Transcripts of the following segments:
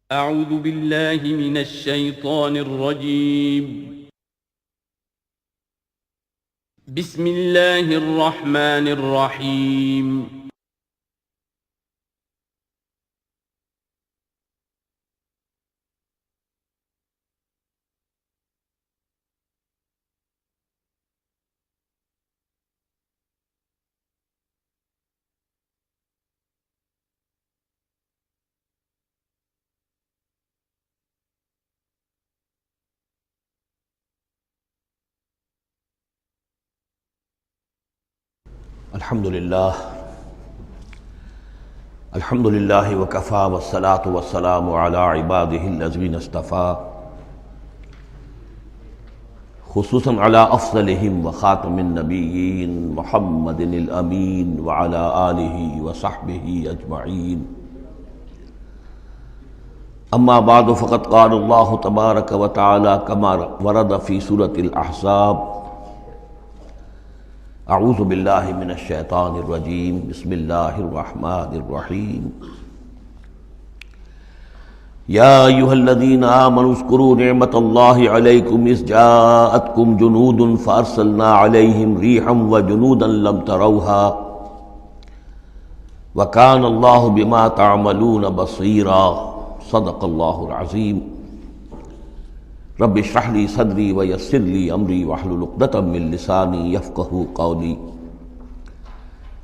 اعوذ باللہ من الشیطان الرجیم بسم اللہ الرحمن الرحیم الحمدللہ وکفی والصلاة والسلام علی عبادہ الذین اصطفیٰ خصوصاً علی افضلہم وخاتم النبیین محمد الامین وعلی آلہ وصحبہ اجمعین اما بعد فقد قال اللہ تبارک وتعالی کما ورد فی سورۃ الاحزاب اعوذ باللہ من الشیطان الرجیم بسم اللہ الرحمن الرحیم یا ایہا الذین آمنوا اذکروا نعمت اللہ علیکم اذ جاءتکم جنود فارسلنا علیہم ریحا وجنودا لم تروها وکان اللہ بما تعملون بصیرا صدق اللہ العظیم رب اشرح لی صدری ویسر لی امری واحلل عقدۃ من لسانی یفقہوا قولی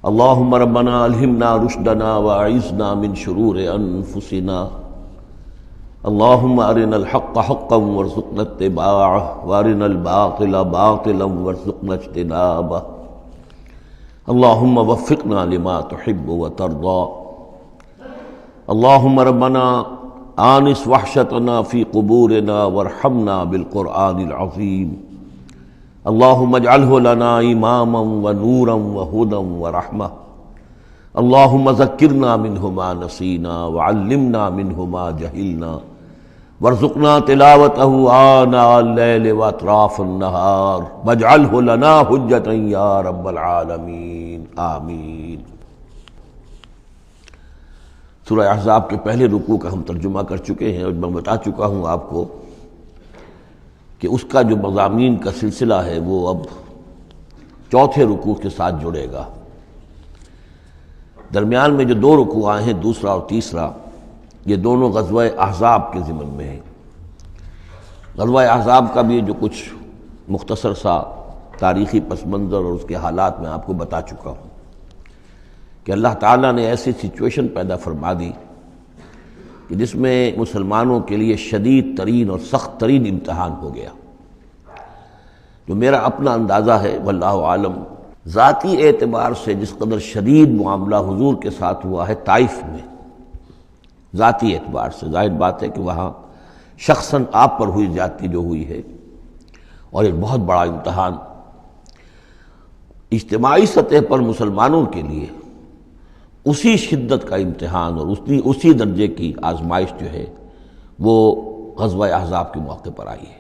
اللہم ربنا الہمنا رشدنا واعذنا من شرور انفسنا اللہم ارنا الحق حقا وارزقنا اتباعہ وارنا الباطل باطلا وارزقنا اجتنابہ اللہم وفقنا لما تحب وترضى اللہم ربنا آنس وحشتنا فی قبورنا وارحمنا بالقرآن العظیم اللہم اجعلہ لنا اماما ونورا وہدا ورحمہ اللہم ذکرنا منہ ما نسینا وعلمنا منہ ما جہلنا وارزقنا تلاوتہ آناء اللیل واطراف النہار واجعلہ لنا حجتا یا رب العالمین آمین۔ سورہ احزاب کے پہلے رکوع کا ہم ترجمہ کر چکے ہیں اور میں بتا چکا ہوں آپ کو کہ اس کا جو مضامین کا سلسلہ ہے وہ اب چوتھے رکوع کے ساتھ جڑے گا۔ درمیان میں جو دو رکوع آئے ہیں دوسرا اور تیسرا، یہ دونوں غزوہ احزاب کے ضمن میں ہیں۔ غزوہ احزاب کا بھی جو کچھ مختصر سا تاریخی پس منظر اور اس کے حالات میں آپ کو بتا چکا ہوں کہ اللہ تعالیٰ نے ایسی سچویشن پیدا فرما دی کہ جس میں مسلمانوں کے لیے شدید ترین اور سخت ترین امتحان ہو گیا۔ جو میرا اپنا اندازہ ہے واللہ عالم، ذاتی اعتبار سے جس قدر شدید معاملہ حضور کے ساتھ ہوا ہے طائف میں، ذاتی اعتبار سے ظاہر بات ہے کہ وہاں شخصاً آپ پر ہوئی زیادتی جو ہوئی ہے اور ایک بہت بڑا امتحان اجتماعی سطح پر مسلمانوں کے لیے اسی شدت کا امتحان اور اسی درجے کی آزمائش جو ہے وہ غزوہ احزاب کے موقع پر آئی ہے۔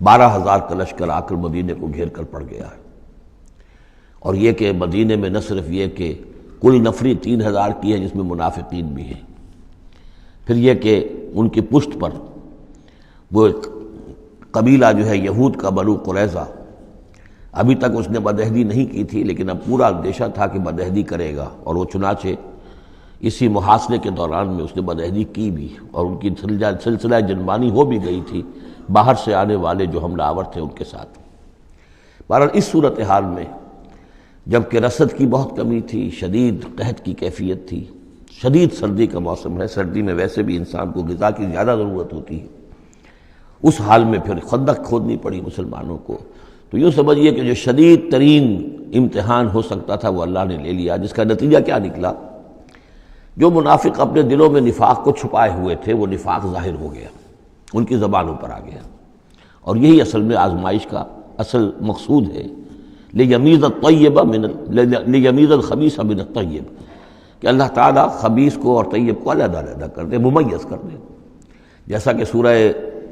12,000 کا لشکر آ کر مدینے کو گھیر کر پڑ گیا ہے، اور یہ کہ مدینے میں نہ صرف یہ کہ کل نفری 3,000 کی ہے جس میں منافقین بھی ہیں، پھر یہ کہ ان کی پشت پر وہ قبیلہ جو ہے یہود کا بنو قریظہ، ابھی تک اس نے بدعہدی نہیں کی تھی لیکن اب پورا اندیشہ تھا کہ بدعہدی کرے گا، اور وہ چنانچہ اسی محاصرے کے دوران میں اس نے بدعہدی کی بھی، اور ان کی سلسلہ جنبانی ہو بھی گئی تھی باہر سے آنے والے جو حملہ آور تھے ان کے ساتھ۔ بہرحال اس صورتحال میں جبکہ رسد کی بہت کمی تھی، شدید قحط کی کیفیت تھی، شدید سردی کا موسم ہے، سردی میں ویسے بھی انسان کو غذا کی زیادہ ضرورت ہوتی ہے، اس حال میں پھر خندق کھودنی پڑی مسلمانوں کو۔ تو یوں سمجھیے کہ جو شدید ترین امتحان ہو سکتا تھا وہ اللہ نے لے لیا، جس کا نتیجہ کیا نکلا؟ جو منافق اپنے دلوں میں نفاق کو چھپائے ہوئے تھے وہ نفاق ظاہر ہو گیا، ان کی زبانوں پر آ گیا، اور یہی اصل میں آزمائش کا اصل مقصود ہے، لیمیز الخبیث من الطیب، کہ اللہ تعالیٰ خبیث کو اور طیب کو علیحدہ علیحدہ کر دے، ممیز کر دے۔ جیسا کہ سورہ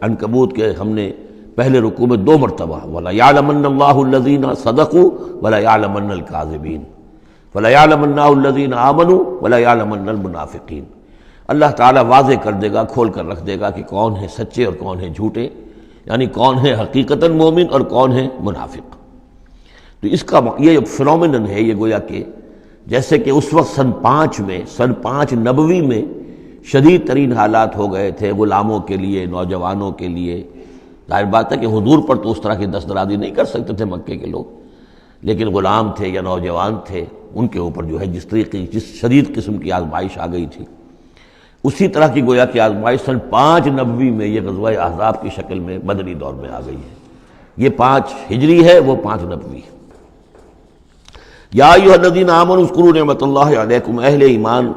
عنکبوت کے ہم نے پہلے رکوع میں 2 مرتبہ وَلَيَعْلَمَنَّ اللَّهُ الَّذِينَ صَدَقُوا وَلَيَعْلَمَنَّ الْكَاذِبِينَ وَلَيَعْلَمَنَّ الَّذِينَ آمَنُوا وَلَيَعْلَمَنَّ الْمُنَافِقِينَ۔ اللہ تعالیٰ واضح کر دے گا، کھول کر رکھ دے گا کہ کون ہیں سچے اور کون ہیں جھوٹے، یعنی کون ہے حقیقتاً مومن اور کون ہے منافق۔ تو اس کا یہ فنومینن ہے، یہ گویا کہ جیسے کہ اس وقت سن 5 نبوی میں شدید ترین حالات ہو گئے تھے غلاموں کے لیے، نوجوانوں کے لیے۔ ظاہر بات ہے کہ حضور پر تو اس طرح کی دست درازی نہیں کر سکتے تھے مکے کے لوگ، لیکن غلام تھے یا نوجوان تھے، ان کے اوپر جو ہے جس شدید قسم کی آزمائش آ گئی تھی، اسی طرح کی گویا کہ آزمائش سن 5 نبوی میں یہ غزوہ احزاب کی شکل میں مدنی دور میں آ گئی ہے۔ یہ 5 ہجری ہے، وہ 5 نبوی ہے۔ یا ایھا الذین آمنوا اذکروا نعمت اللہ علیکم، اہل ایمان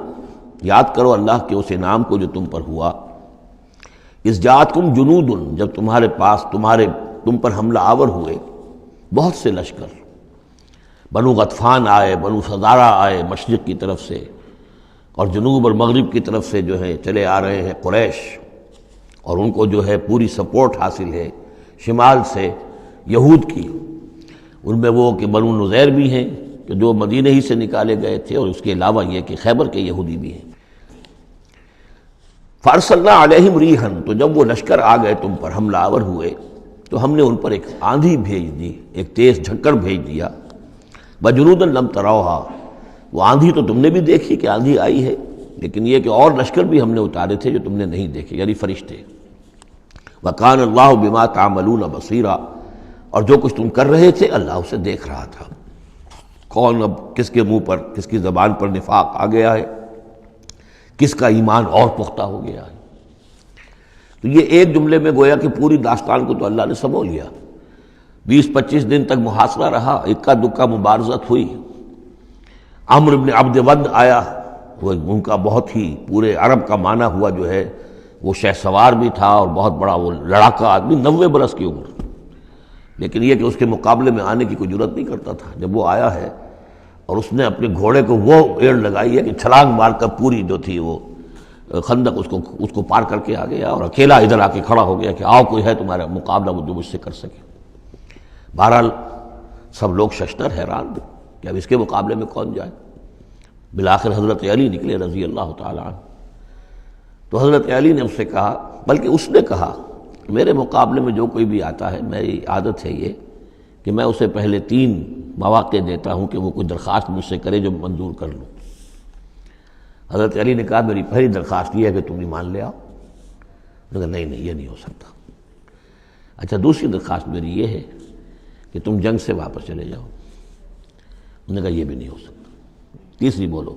یاد کرو اللہ کے اس انعام کو جو تم پر ہوا۔ اذ جاءتکم جنود، جب تم پر حملہ آور ہوئے بہت سے لشکر، بنو غطفان آئے، بنو فزارہ آئے مشرق کی طرف سے، اور جنوب اور مغرب کی طرف سے جو ہے چلے آ رہے ہیں قریش، اور ان کو جو ہے پوری سپورٹ حاصل ہے شمال سے یہود کی۔ ان میں وہ کہ بنو نذیر بھی ہیں کہ جو مدینہ ہی سے نکالے گئے تھے، اور اس کے علاوہ یہ کہ خیبر کے یہودی بھی ہیں۔ فارسلنا علیہم ریحا، تو جب وہ لشکر آ گئے تم پر حملہ آور ہوئے تو ہم نے ان پر ایک آندھی بھیج دی، ایک تیز جھکڑ بھیج دیا۔ وجنودا لم تروہا، وہ آندھی تو تم نے بھی دیکھی کہ آندھی آئی ہے، لیکن یہ کہ اور لشکر بھی ہم نے اتارے تھے جو تم نے نہیں دیکھے، یعنی فرشتے۔ وکان اللہ بما تعملون بصیرا، اور جو کچھ تم کر رہے تھے اللہ اسے دیکھ رہا تھا۔ کون اب کس کے منہ پر، کس کی زبان پر نفاق آ گیا ہے، کس کا ایمان اور پختہ ہو گیا ہے۔ تو یہ ایک جملے میں گویا کہ پوری داستان کو تو اللہ نے سمو لیا۔ 20-25 دن تک محاصرہ رہا، اکا دکا مبارزت ہوئی۔ عمرو بن عبد ود آیا، وہ ان کا بہت ہی پورے عرب کا معنی ہوا جو ہے، وہ شہ سوار بھی تھا اور بہت بڑا وہ لڑاکا آدمی، 90 برس کی عمر، لیکن یہ کہ اس کے مقابلے میں آنے کی کوئی جرت نہیں کرتا تھا۔ جب وہ آیا ہے اور اس نے اپنے گھوڑے کو وہ ایڑ لگائی ہے کہ چھلانگ مار کر پوری جو تھی وہ خندق اس کو پار کر کے آ گیا، اور اکیلا ادھر آ کے کھڑا ہو گیا کہ آؤ کوئی ہے تمہارا مقابلہ وہ جو مجھ سے کر سکے۔ بہرحال سب لوگ ششدر حیران کہ اب اس کے مقابلے میں کون جائے۔ بالآخر حضرت علی نکلے رضی اللہ تعالیٰ عنہ۔ تو حضرت علی نے اس سے کہا، بلکہ اس نے کہا میرے مقابلے میں جو کوئی بھی آتا ہے، میری عادت ہے یہ کہ میں اسے پہلے 3 مواقع دیتا ہوں کہ وہ کوئی درخواست مجھ سے کرے جو منظور کر لوں۔ حضرت علی نے کہا میری پہلی درخواست یہ ہے کہ تم ایمان لے آؤ۔ انہوں نے کہا نہیں یہ نہیں ہو سکتا۔ اچھا دوسری درخواست میری یہ ہے کہ تم جنگ سے واپس چلے جاؤ۔ انہوں نے کہا یہ بھی نہیں ہو سکتا۔ تیسری بولو۔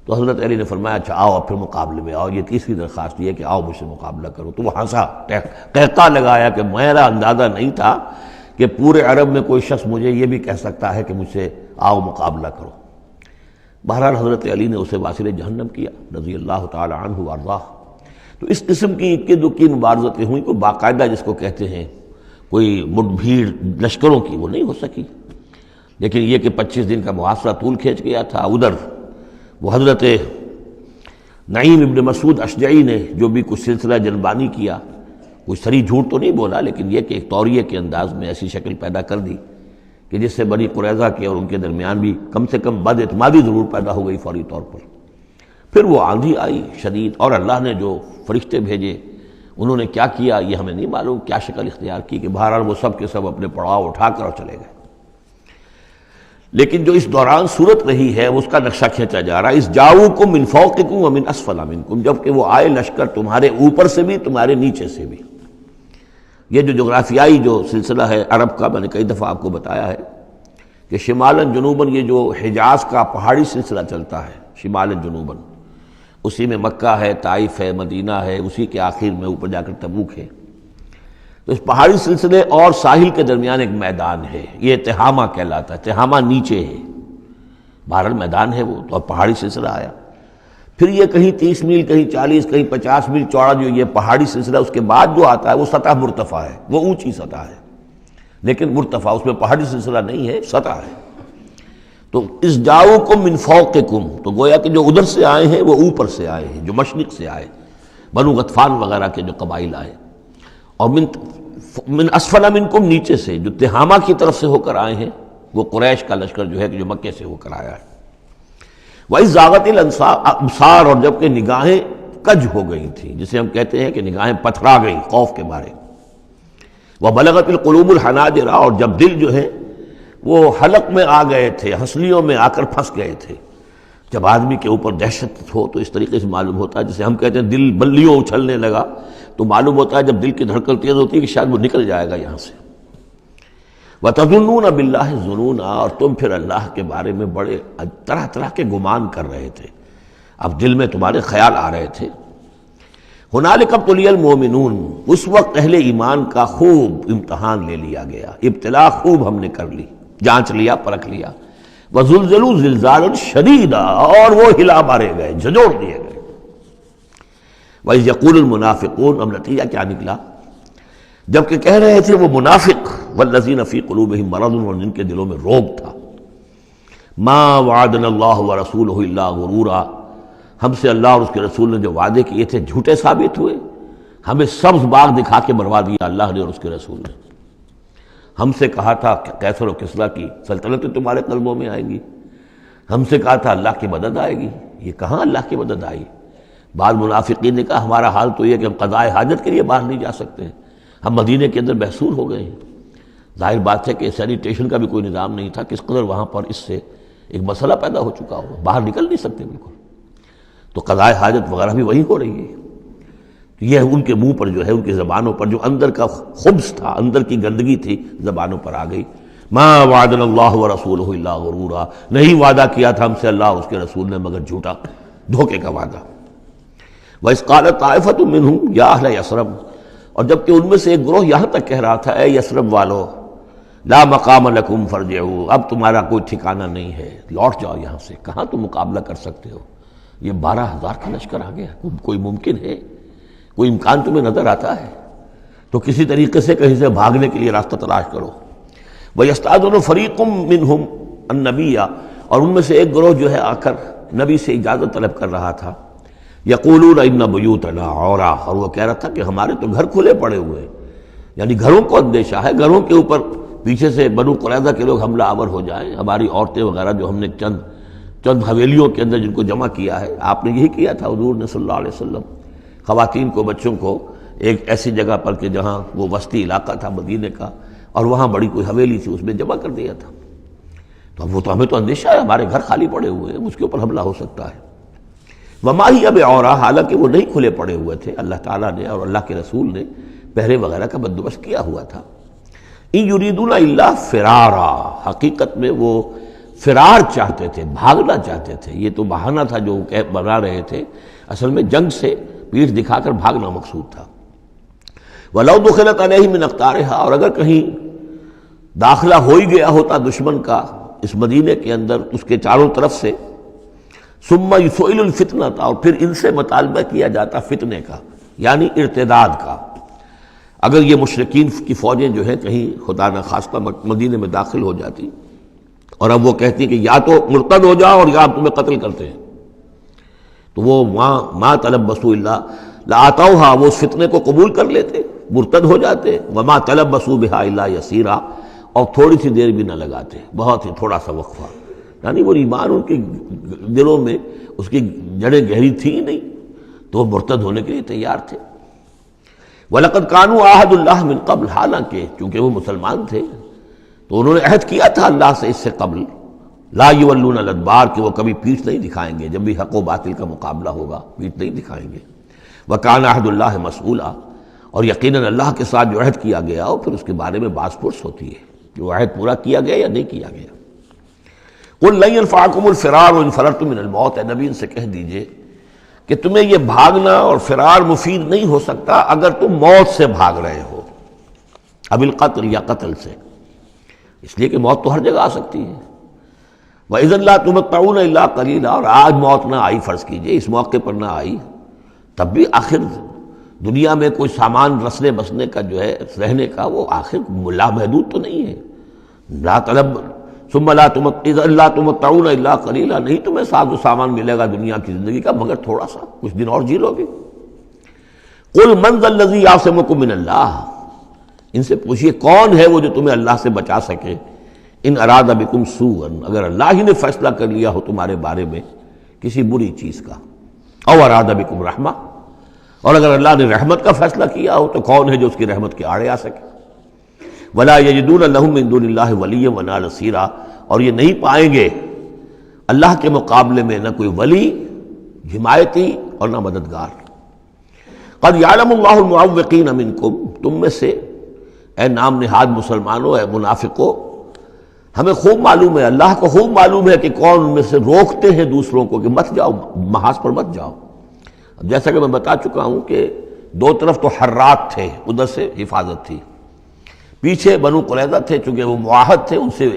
تو حضرت علی نے فرمایا اچھا آؤ اب پھر مقابلے میں آؤ، یہ تیسری درخواست یہ ہے کہ آؤ مجھ سے مقابلہ کرو۔ تو وہ ہنسا، قہقہ لگایا کہ میرا اندازہ نہیں تھا کہ پورے عرب میں کوئی شخص مجھے یہ بھی کہہ سکتا ہے کہ مجھ سے آؤ مقابلہ کرو۔ بہرحال حضرت علی نے اسے واصل جہنم کیا رضی اللہ تعالی عنہ وارضاہ۔ تو اس قسم کی اکی دکی مبارزتیں ہوئیں، کوئی باقاعدہ جس کو کہتے ہیں کوئی مٹ بھیڑ لشکروں کی وہ نہیں ہو سکی، لیکن یہ کہ 25 دن کا محاصرہ طول کھینچ گیا تھا۔ ادھر وہ حضرت نعیم ابن مسعود اشجعی نے جو بھی کچھ سلسلہ جنبانی کیا، کوئی سری جھوٹ تو نہیں بولا، لیکن یہ کہ ایک طوریے کے انداز میں ایسی شکل پیدا کر دی کہ جس سے بنی قریظہ کے اور ان کے درمیان بھی کم سے کم بد اعتمادی ضرور پیدا ہو گئی فوری طور پر۔ پھر وہ آندھی آئی شدید، اور اللہ نے جو فرشتے بھیجے انہوں نے کیا کیا یہ ہمیں نہیں معلوم، کیا شکل اختیار کی، کہ بہرحال وہ سب کے سب اپنے پڑاؤ اٹھا کر اور چلے گئے۔ لیکن جو اس دوران صورت رہی ہے اس کا نقشہ کھینچا جا رہا ہے۔ اس جاؤکم من فوقکم ومن اسفل منکم، جب کہ وہ آئے لشکر تمہارے اوپر سے بھی تمہارے نیچے سے بھی۔ یہ جو جغرافیائی جو سلسلہ ہے عرب کا، میں نے کئی دفعہ آپ کو بتایا ہے کہ شمالاً جنوباً یہ جو حجاز کا پہاڑی سلسلہ چلتا ہے شمالاً جنوباً، اسی میں مکہ ہے، طائف ہے، مدینہ ہے، اسی کے آخر میں اوپر جا کر تبوک ہے۔ تو اس پہاڑی سلسلے اور ساحل کے درمیان ایک میدان ہے، یہ تہامہ کہلاتا ہے۔ تہامہ نیچے ہے، بہرحال میدان ہے وہ، اور پہاڑی سلسلہ آیا۔ پھر یہ کہیں 30 میل، کہیں 40، کہیں 50 میل چوڑا جو یہ پہاڑی سلسلہ، اس کے بعد جو آتا ہے وہ سطح مرتفع ہے، وہ اونچی سطح ہے، لیکن مرتفع، اس میں پہاڑی سلسلہ نہیں ہے، سطح ہے۔ تو اس جاؤکم من فوقکم، تو گویا کہ جو ادھر سے آئے ہیں وہ اوپر سے آئے ہیں، جو مشرق سے آئے، بنو غطفان وغیرہ کے جو قبائل آئے، اور من اسفل منکم، نیچے سے جو تہامہ کی طرف سے ہو کر آئے ہیں وہ قریش کا لشکر جو ہے کہ جو مکے سے ہو کر آیا ہے۔ وَإِذْ زَاغَتِ الْأَبْصَارُ، اور جب کہ نگاہیں کج ہو گئی تھیں، جسے ہم کہتے ہیں کہ نگاہیں پتھرا گئیں خوف کے مارے. وَبَلَغَتِ الْقُلُوبُ الْحَنَاجِرَ، اور جب دل جو ہے وہ حلق میں آ گئے تھے، ہنسلیوں میں آ کر پھنس گئے تھے. جب آدمی کے اوپر دہشت ہو تو اس طریقے سے معلوم ہوتا ہے، جسے ہم کہتے ہیں دل بلیوں اچھلنے لگا، تو معلوم ہوتا ہے جب دل کی دھڑکن تیز ہوتی ہے کہ شاید وہ نکل جائے گا یہاں سے. وَتَظُنُّونَ بِاللَّهِ الظُّنُونَ، اور تم پھر اللہ کے بارے میں بڑے طرح طرح کے گمان کر رہے تھے، اب دل میں تمہارے خیال آ رہے تھے. ہنالک ابتلی المؤمنون، اس وقت اہل ایمان کا خوب امتحان لے لیا گیا، ابتلا خوب ہم نے کر لی، جانچ لیا، پرکھ لیا. وزلزلوا زلزالا شدیدا، اور وہ ہلا مارے گئے، جھنجھوڑ دیے گئے. وَإِذْ يَقُولُ الْمُنَافِقُونَ، اب نتیجہ کیا نکلا؟ جبکہ کہہ رہے تھے وہ منافق، والذین فی قلوبہم مرض، اور جن کے دلوں میں روگ تھا، ما وعدنا اللہ ورسولہ الا غرورا، ہم سے اللہ اور اس کے رسول نے جو وعدے کیے تھے جھوٹے ثابت ہوئے. ہمیں سبز باغ دکھا کے مروا دیا اللہ نے اور اس کے رسول نے. ہم سے کہا تھا قیصر و کسریٰ کی سلطنتیں تمہارے قلبوں میں آئیں گی، ہم سے کہا تھا اللہ کی مدد آئے گی. یہ کہاں اللہ کی مدد آئی؟ بعض منافقین نے کہا ہمارا حال تو یہ کہ ہم قضاء حاجت کے لیے باہر نہیں جا سکتے ہیں، ہم مدینے کے اندر محصور ہو گئے ہیں. ظاہر بات ہے کہ سینیٹیشن کا بھی کوئی نظام نہیں تھا، کس قدر وہاں پر اس سے ایک مسئلہ پیدا ہو چکا ہو، باہر نکل نہیں سکتے بالکل. تو قضاء حاجت وغیرہ بھی وہی ہو رہی ہے. یہ ان کے منہ پر جو ہے، ان کی زبانوں پر جو اندر کا خبث تھا، اندر کی گندگی تھی، زبانوں پر آ گئی. ما وعدنا اللہ ورسولہ الا غرورا، نہیں وعدہ کیا تھا ہم سے اللہ اور اس کے رسول نے مگر جھوٹا، دھوکے کا وعدہ. وَإِذْ قَالَتْ طَائِفَةٌ مِّنْهُمْ يَا أَهْلَ يَثْرِبَ، اور جبکہ ان میں سے ایک گروہ یہاں تک کہہ رہا تھا اے یثرب والو، لا مقام لکم فارجعوا، اب تمہارا کوئی ٹھکانہ نہیں ہے، لوٹ جاؤ یہاں سے، کہاں تم مقابلہ کر سکتے ہو؟ یہ 12,000 کا لشکر آ گیا، کوئی ممکن ہے؟ کوئی امکان تمہیں نظر آتا ہے؟ تو کسی طریقے سے کہیں سے بھاگنے کے لیے راستہ تلاش کرو. وَيَسْتَأْذِنُ فَرِيقٌ مِّنْهُمْ النَّبِيَّ، اور ان میں سے ایک گروہ جو ہے آ کر نبی سے اجازت طلب کر رہا تھا. یقولون ان بیوتنا عورا، اور وہ کہہ رہا تھا کہ ہمارے تو گھر کھلے پڑے ہوئے ہیں، یعنی گھروں کو اندیشہ ہے، گھروں کے اوپر پیچھے سے بنو قریظہ کے لوگ حملہ آور ہو جائیں، ہماری عورتیں وغیرہ جو ہم نے چند حویلیوں کے اندر جن کو جمع کیا ہے. آپ نے یہی کیا تھا حضور نے صلی اللہ علیہ وسلم، خواتین کو، بچوں کو ایک ایسی جگہ پر کہ جہاں وہ وسطی علاقہ تھا مدینے کا، اور وہاں بڑی کوئی حویلی تھی، اس میں جمع کر دیا تھا. تو اب وہ تو ہمیں تو اندیشہ ہے، ہمارے گھر خالی پڑے ہوئے ہیں، اس کے اوپر حملہ ہو سکتا ہے. وما ہی اب عورا، حالانکہ وہ نہیں کھلے پڑے ہوئے تھے، اللہ تعالیٰ نے اور اللہ کے رسول نے پہرے وغیرہ کا بندوبست کیا ہوا تھا. ان یریدون الا فرارا، حقیقت میں وہ فرار چاہتے تھے، بھاگنا چاہتے تھے. یہ تو بہانہ تھا جو بنا رہے تھے، اصل میں جنگ سے پیٹھ دکھا کر بھاگنا مقصود تھا. وَلَوْ دُخِلَتْ عَلَيْهِمْ مِنْ أَقْطَارِهَا، اور اگر کہیں داخلہ ہو ہی گیا ہوتا دشمن کا اس مدینے کے اندر اس کے چاروں طرف سے، ثُمَّ يُسْئِلُ الْفِتْنَةَ، اور پھر ان سے مطالبہ کیا جاتا فتنے کا، یعنی ارتداد کا. اگر یہ مشرکین کی فوجیں جو ہیں کہیں خدا نخواستہ مدینے میں داخل ہو جاتی اور اب وہ کہتی کہ یا تو مرتد ہو جاؤ اور یا ہم تمہیں قتل کرتے ہیں، تو وہ ما تلبسوا الا لآتوها، وہ اس فتنے کو قبول کر لیتے، مرتد ہو جاتے. وما تلبسوا بها الا یسیرا، اور تھوڑی سی دیر بھی نہ لگاتے، بہت ہی تھوڑا سا وقفہ. یعنی وہ ایمان ان کے دلوں میں اس کی جڑیں گہری تھی ہی نہیں، تو وہ مرتد ہونے کے لیے تیار تھے. وَلَقَدْ كَانُوا عَاهَدُوا اللَّهِ مِنْ قَبْلُ، حالانکہ چونکہ وہ مسلمان تھے تو انہوں نے عہد کیا تھا اللہ سے اس سے قبل، لا یولون الادبار، کہ وہ کبھی پیٹھ نہیں دکھائیں گے، جب بھی حق و باطل کا مقابلہ ہوگا پیٹھ نہیں دکھائیں گے. وَكَانَ عَهْدُ اللَّهِ مَسْئُولًا، اور یقیناً اللہ کے ساتھ جو عہد کیا گیا اور پھر اس کے بارے میں باز پرس ہوتی ہے کہ وہ عہد پورا کیا گیا یا نہیں کیا گیا. قُلْ لَن يَنْفَعَكُمُ الْفِرَارُ إِنْ فَرَرْتُم مِّنَ الْمَوْتِ، اے نبی ان سے کہہ دیجئے کہ تمہیں یہ بھاگنا اور فرار مفید نہیں ہو سکتا اگر تم موت سے بھاگ رہے ہو، اب القتل یا قتل سے، اس لیے کہ موت تو ہر جگہ آ سکتی ہے. وَإِذًا لَا تُمَتَّعُونَ إِلَّا قَلِيلًا، اور آج موت نہ آئی، فرض کیجئے اس موقع پر نہ آئی، تب بھی آخر دنیا میں کوئی سامان رسنے بسنے کا جو ہے رہنے کا وہ آخر لامحدود تو نہیں ہے. لا طلب ثم لا تمتعون الا قلیلا، نہیں تمہیں ساز و سامان ملے گا دنیا کی زندگی کا مگر تھوڑا سا، کچھ دن اور جی لو گے. قل من ذا الذی یعصمکم من اللہ، ان سے پوچھئے کون ہے وہ جو تمہیں اللہ سے بچا سکے. ان اراد بکم سوءا، اگر اللہ ہی نے فیصلہ کر لیا ہو تمہارے بارے میں کسی بری چیز کا، او اراد بکم رحمہ، اور اگر اللہ نے رحمت کا فیصلہ کیا ہو تو کون ہے جو اس کی رحمت کے آڑے آ سکے؟ ولا یجدون لہم من دون اللہ ولیا ولا نصیرا، اور یہ نہیں پائیں گے اللہ کے مقابلے میں نہ کوئی ولی، حمایتی اور نہ مددگار۔ قد یعلم اللہ المعوقین منکم، تم میں سے اے نام نہاد مسلمانوں، اے منافقوں، ہمیں خوب معلوم ہے، اللہ کو خوب معلوم ہے کہ کون ان میں سے روکتے ہیں دوسروں کو کہ مت جاؤ، محاذ پر مت جاؤ۔ جیسا کہ میں بتا چکا ہوں کہ دو طرف تو حرات تھے، ادھر سے حفاظت تھی، پیچھے بنو قریظہ تھے، چونکہ وہ معاہد تھے، ان سے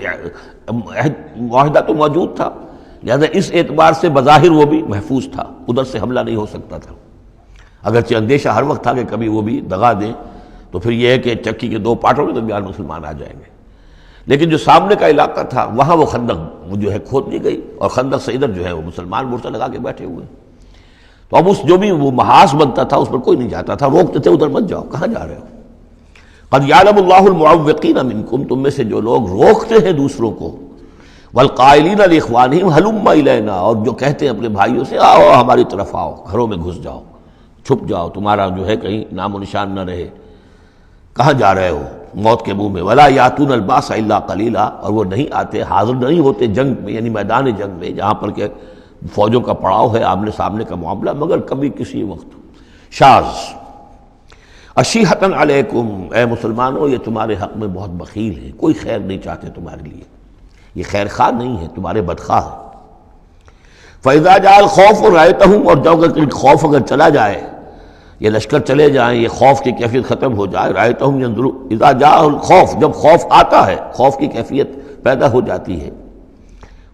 معاہدہ تو موجود تھا، لہذا اس اعتبار سے بظاہر وہ بھی محفوظ تھا، ادھر سے حملہ نہیں ہو سکتا تھا، اگرچہ اندیشہ ہر وقت تھا کہ کبھی وہ بھی دغا دیں تو پھر یہ ہے کہ چکی کے دو پارٹوں کے درمیان مسلمان آ جائیں گے۔ لیکن جو سامنے کا علاقہ تھا وہاں وہ خندق جو ہے کھود دی گئی، اور خندق سے ادھر جو ہے وہ مسلمان مورچہ لگا کے بیٹھے ہوئے، تو اب اس جو بھی وہ محاذ بنتا تھا اس پر کوئی نہیں جاتا تھا، روکتے تھے ادھر مت جاؤ، کہاں جا رہے ہو؟ قد یعلم اللہ المعوقین منکم، تم میں سے جو لوگ روکتے ہیں دوسروں کو، والقائلین لاخوانہم ہلم الینا، اور جو کہتے ہیں اپنے بھائیوں سے آؤ ہماری طرف آؤ، گھروں میں گھس جاؤ، چھپ جاؤ، تمہارا جو ہے کہیں نام و نشان نہ رہے، کہاں جا رہے ہو موت کے منہ میں۔ ولا یاتون الباس الا قلیلا، اور وہ نہیں آتے، حاضر نہیں ہوتے جنگ میں، یعنی میدان جنگ میں جہاں پر کہ فوجوں کا پڑاؤ ہے، آمنے سامنے کا معاملہ، مگر کبھی کسی وقت۔ شاذ اشیحۃ علیکم، اے مسلمانوں یہ تمہارے حق میں بہت بخیل ہے، کوئی خیر نہیں چاہتے تمہارے لیے، یہ خیر خواہ نہیں ہے، تمہارے بدخواہ ہے۔ فَإِذَا جَاءَ الْخَوْفُ رَأَيْتَهُمْ، اور جب خوف اگر چلا جائے، یہ لشکر چلے جائیں، یہ خوف کی کیفیت ختم ہو جائے، رأيتهم ينظرون، اذا جاء الخوف، جب خوف آتا ہے، خوف کی کیفیت پیدا ہو جاتی ہے،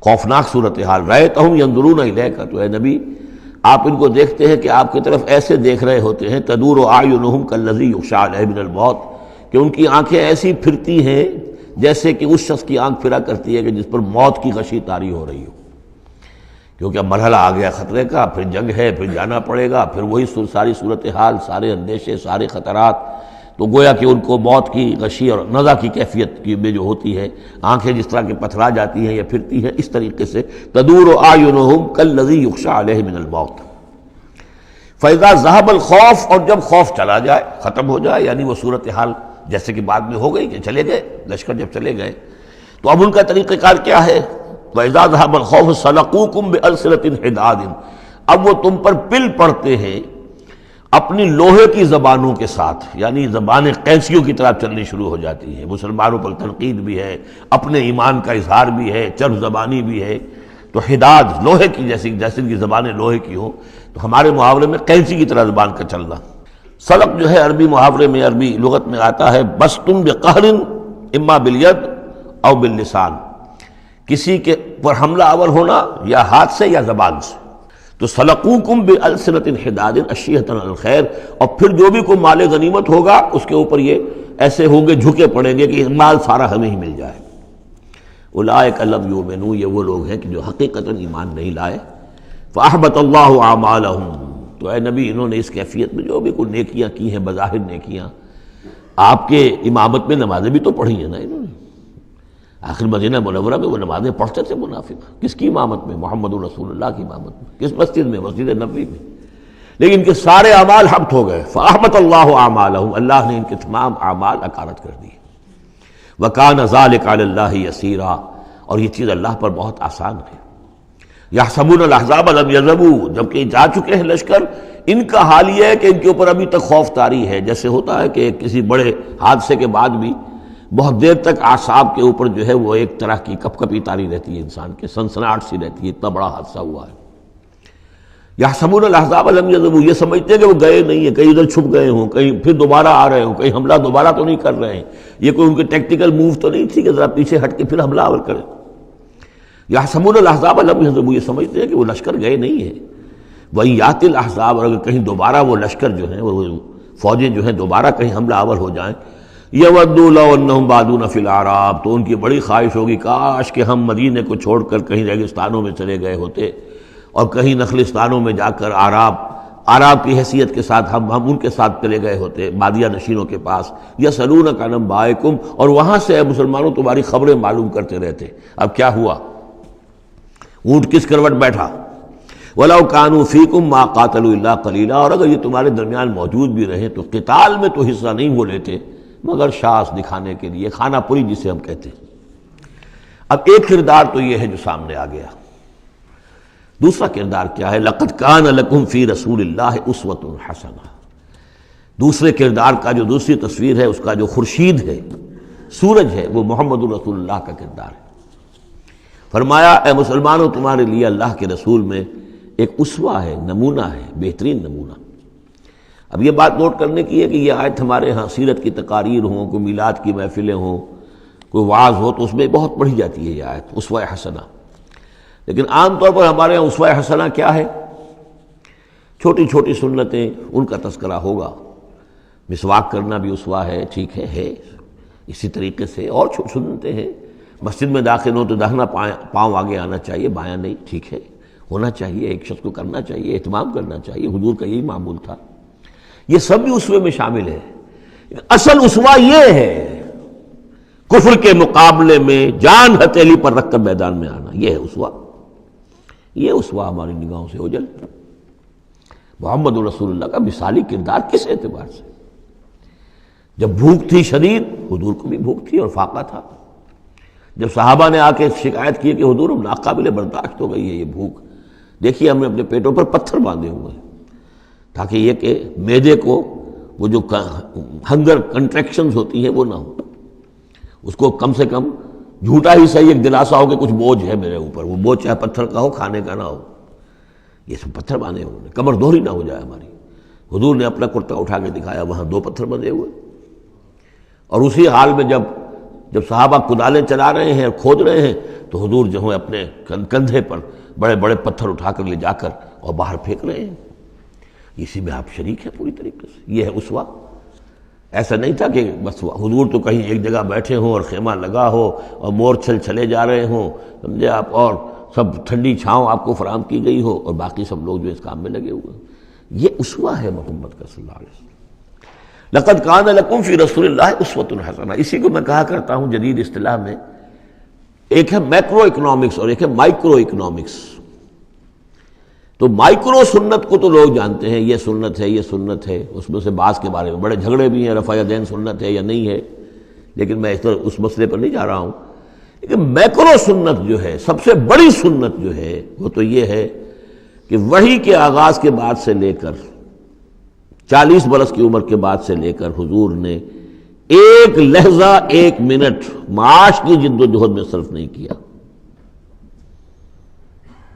خوفناک صورتحال، رأيتهم ينظرون إليك، تو اے نبی آپ ان کو دیکھتے ہیں کہ آپ کی طرف ایسے دیکھ رہے ہوتے ہیں، تدور اعینہم کالذی یغشی علیہ من الموت، کہ ان کی آنکھیں ایسی پھرتی ہیں جیسے کہ اس شخص کی آنکھ پھرا کرتی ہے کہ جس پر موت کی غشی طاری ہو رہی ہو، کیونکہ اب مرحلہ آ گیا خطرے کا، پھر جنگ ہے، پھر جانا پڑے گا، پھر وہی ساری صورتحال، سارے اندیشے، سارے خطرات، تو گویا کہ ان کو موت کی غشی اور نزع کی کیفیت کی میں جو ہوتی ہے، آنکھیں جس طرح کے پتھرا جاتی ہیں یا پھرتی ہیں، اس طریقے سے تدور اعینہم کالذی یغشی علیہ من الموت۔ فاذا ذهب الخوف، اور جب خوف چلا جائے، ختم ہو جائے، یعنی وہ صورتحال جیسے کہ بعد میں ہو گئی کہ چلے گئے لشکر، جب چلے گئے تو اب ان کا طریقہ کار کیا ہے؟ وَإِذَا ذَهَبَ الْخَوْفُ سَلَقُوكُمْ بِأَلْسِنَةٍ حِدَادٍ، اب وہ تم پر پل پڑتے ہیں اپنی لوہے کی زبانوں کے ساتھ، یعنی زبانیں قینچیوں کی طرح چلنی شروع ہو جاتی ہیں، مسلمانوں پر تنقید بھی ہے، اپنے ایمان کا اظہار بھی ہے، چرب زبانی بھی ہے، تو حداد لوہے کی، جیسے کی زبانیں لوہے کی ہوں، تو ہمارے محاورے میں قینچی کی طرح زبان کا چلنا۔ سلق جو ہے عربی محاورے میں، عربی لغت میں آتا ہے بسطن بقہر اما بالید او باللسان، کسی کے پر حملہ آور ہونا یا ہاتھ سے یا زبان سے۔ تو سلقوکم بألسنۃ حداد اشیۃ علی الخیر، اور پھر جو بھی کوئی مال غنیمت ہوگا اس کے اوپر یہ ایسے ہوں گے، جھکے پڑیں گے کہ مال سارا ہمیں ہی مل جائے۔ اولئک لم یؤمنوا، یہ وہ لوگ ہیں کہ جو حقیقتاً ایمان نہیں لائے۔ فاحبط اللہ اعمالہم، تو اے نبی انہوں نے اس کیفیت میں جو بھی کوئی نیکیاں کی ہیں، بظاہر نیکیاں، آپ کے امامت میں نمازیں بھی تو پڑھی ہیں نا انہوں نے، آخر مدینہ منورہ میں وہ نمازیں پڑھتے تھے منافق، کس کی امامت میں؟ محمد رسول اللہ کی امامت میں، کس مسجد میں؟ مسجد نبوی میں، لیکن ان کے سارے اعمال حبط ہو گئے۔ فاحبط اللہ اعمالہم، اللہ نے ان کے تمام اعمال اکارت کر دیے۔ وکان ذلک علی اللہ یسیرا، اور یہ چیز اللہ پر بہت آسان ہے۔ یحسبون الاحزاب لم یذهبوا، جبکہ جا چکے ہیں لشکر، ان کا حال یہ ہے کہ ان کے اوپر ابھی تک خوف طاری ہے، جیسے ہوتا ہے کہ کسی بڑے حادثے کے بعد بھی بہت دیر تک اعصاب کے اوپر جو ہے وہ ایک طرح کی کپ کپی طاری رہتی ہے، انسان کے سنسناہٹ سی رہتی ہے، اتنا بڑا حادثہ ہوا ہے۔ یحسبون الاحزاب لم یذهبوا، یہ سمجھتے ہیں کہ وہ گئے نہیں ہیں، کہیں ادھر چھپ گئے ہوں، کہیں پھر دوبارہ آ رہے ہوں، کہیں حملہ دوبارہ تو نہیں کر رہے ہیں، یہ کوئی ان کے ٹیکٹیکل موو تو نہیں تھی کہ ذرا پیچھے ہٹ کے پھر حملہ آور کریں۔ یحسبون الاحزاب لم یذهبوا، یہ سمجھتے ہیں کہ وہ لشکر گئے نہیں ہیں۔ وَإِن یأتی الاحزاب، اور اگر کہیں دوبارہ وہ لشکر جو ہیں، وہ فوجیں جو ہیں دوبارہ کہیں حملہ آور ہو جائیں، یودوا لو انہم بادون فی الاعراب، تو ان کی بڑی خواہش ہوگی کاش کہ ہم مدینے کو چھوڑ کر کہیں ریگستانوں میں چلے گئے ہوتے، اور کہیں نخلستانوں میں جا کر عراب کی حیثیت کے ساتھ ہم ان کے ساتھ چلے گئے ہوتے، بادیہ نشینوں کے پاس۔ یسألونک عن انبائکم، اور وہاں سے اے مسلمانوں تمہاری خبریں معلوم کرتے رہتے، اب کیا ہوا، اونٹ کس کروٹ بیٹھا۔ وَلَوْ كَانُوا فِيكُمْ مَا قَاتَلُوا إِلَّا قَلِيلًا، اور اگر یہ تمہارے درمیان موجود بھی رہے تو قتال میں تو حصہ نہیں وہ لیتے مگر شاس دکھانے کے لیے، خانہ پوری جسے ہم کہتے ہیں۔ اب ایک کردار تو یہ ہے جو سامنے آ گیا، دوسرا کردار کیا ہے؟ لَقَدْ كَانَ لَكُمْ فِي رَسُولِ اللَّهِ أُسْوَةٌ حَسَنَةٌ۔ دوسرے کردار کا جو دوسری تصویر ہے، اس کا جو خورشید ہے، سورج ہے، وہ محمد رسول اللہ کا کردار ہے۔ فرمایا اے مسلمانوں، تمہارے لیے اللہ کے رسول میں ایک اسوہ ہے، نمونہ ہے، بہترین نمونہ۔ اب یہ بات نوٹ کرنے کی ہے کہ یہ آیت ہمارے ہاں سیرت کی تقاریر ہوں، کوئی میلاد کی محفلیں ہوں، کوئی وعظ ہو تو اس میں بہت پڑھی جاتی ہے یہ آیت اسوہ حسنہ، لیکن عام طور پر ہمارے ہاں اسوہ حسنہ کیا ہے؟ چھوٹی چھوٹی سنتیں، ان کا تذکرہ ہوگا۔ مسواک کرنا بھی اسوہ ہے، ٹھیک ہے اسی طریقے سے اور سنتیں ہیں۔ مسجد میں داخل ہو تو داہنا پاؤں آگے آنا چاہیے، بایاں نہیں، ٹھیک ہے، ہونا چاہیے، ایک شخص کو کرنا چاہیے، اہتمام کرنا چاہیے، حضور کا یہی معمول تھا۔ یہ سب بھی اسوے میں شامل ہے۔ اصل اسوہ یہ ہے کفر کے مقابلے میں جان ہتھیلی پر رکھ کر میدان میں آنا، یہ ہے اسوہ۔ یہ اسوہ ہماری نگاہوں سے اوجھل۔ محمد رسول اللہ کا مثالی کردار کس اعتبار سے؟ جب بھوک تھی شدید، حضور کو بھی بھوک تھی اور فاقہ تھا۔ جب صحابہ نے آ کے شکایت کی کہ حضور ہم ناقابل برداشت ہو گئی ہے یہ بھوک، دیکھیے ہم نے اپنے پیٹوں پر پتھر باندھے ہوئے ہیں تاکہ یہ کہ معدے کو وہ جو ہنگر کنٹریکشنز ہوتی ہیں وہ نہ ہو، اس کو کم سے کم جھوٹا ہی صحیح ایک دلاسا ہو کہ کچھ بوجھ ہے میرے اوپر، وہ بوجھ چاہے پتھر کا ہو، کھانے کا نہ ہو۔ یہ سب پتھر باندھے ہوئے، کمر دوہری نہ ہو جائے ہماری۔ حضور نے اپنا کرتا اٹھا کے دکھایا، وہاں 2 پتھر بندھے ہوئے، اور اسی حال میں جب صحابہ کدالیں چلا رہے ہیں اور کھود رہے ہیں تو حضور جو ہے اپنے کندھے پر بڑے بڑے پتھر اٹھا کر لے جا کر اور باہر پھینک رہے ہیں۔ اسی میں آپ شریک ہیں پوری طریقے سے۔ یہ ہے اسوہ۔ ایسا نہیں تھا کہ بس حضور تو کہیں ایک جگہ بیٹھے ہوں اور خیمہ لگا ہو اور مور چھل چلے جا رہے ہوں، سمجھے آپ، اور سب ٹھنڈی چھاؤں آپ کو فراہم کی گئی ہو اور باقی سب لوگ جو اس کام میں لگے ہوئے ہیں۔ یہ اسوہ ہے محمد کا صلی اللہ علیہ وسلم۔ لقد کان لکم فی رسول اللہ اسوۃ حسنہ، اسی کو میں کہا کرتا ہوں جدید اصطلاح میں، ایک ہے میکرو اکنامکس اور ایک ہے مائکرو اکنامکس۔ تو مائکرو سنت کو تو لوگ جانتے ہیں، یہ سنت ہے، یہ سنت ہے، اس میں سے بعض کے بارے میں بڑے جھگڑے بھی ہیں، رفع یدین سنت ہے یا نہیں ہے، لیکن میں اس مسئلے پر نہیں جا رہا ہوں۔ لیکن میکرو سنت جو ہے، سب سے بڑی سنت جو ہے، وہ تو یہ ہے کہ وحی کے آغاز کے بعد سے لے کر 40 برس کی عمر کے بعد سے لے کر حضور نے ایک لحظہ، ایک منٹ معاش کی جد و جہد میں صرف نہیں کیا۔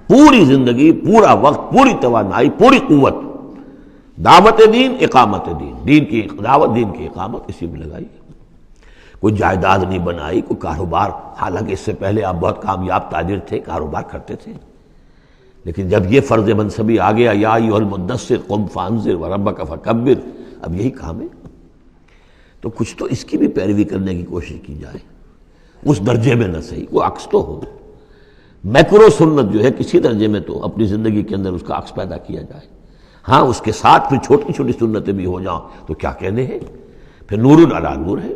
پوری زندگی، پورا وقت، پوری توانائی، پوری قوت دعوت دین، اقامت دین، دین کی دعوت، دین کی اقامت اسی میں لگائی۔ کوئی جائیداد نہیں بنائی، کوئی کاروبار، حالانکہ اس سے پہلے آپ بہت کامیاب تاجر تھے، کاروبار کرتے تھے، لیکن جب یہ فرض منصبی آ گیا، یا ایھا المدثر قم فانذر وربک فکبر، اب یہی کام ہے، تو کچھ تو اس کی بھی پیروی کرنے کی کوشش کی جائے، اس درجے میں نہ صحیح، وہ عکس تو ہو۔ میکرو سنت جو ہے کسی درجے میں تو اپنی زندگی کے اندر اس کا عکس پیدا کیا جائے۔ ہاں اس کے ساتھ پھر چھوٹی چھوٹی سنتیں بھی ہو جاؤں تو کیا کہنے ہیں، پھر نور علی نور ہے۔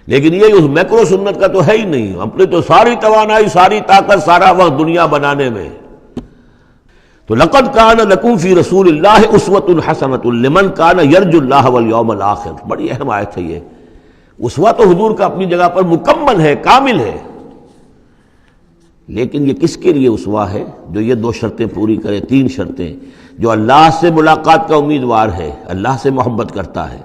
لیکن یہ اس میکرو سنت کا تو ہے ہی نہیں، اپنے تو ساری توانائی، ساری طاقت، سارا وقت دنیا بنانے میں۔ تو لقد کان لکم فی رسول اللہ اسوۃ حسنۃ لمن کان یرجو اللہ والیوم الآخر، بڑی اہم آیت ہے یہ۔ اسوہ تو حضور کا اپنی جگہ پر مکمل ہے، کامل ہے، لیکن یہ کس کے لیے اسوہ ہے؟ جو یہ 2 شرطیں پوری کرے، 3 شرطیں، جو اللہ سے ملاقات کا امیدوار ہے، اللہ سے محبت کرتا ہے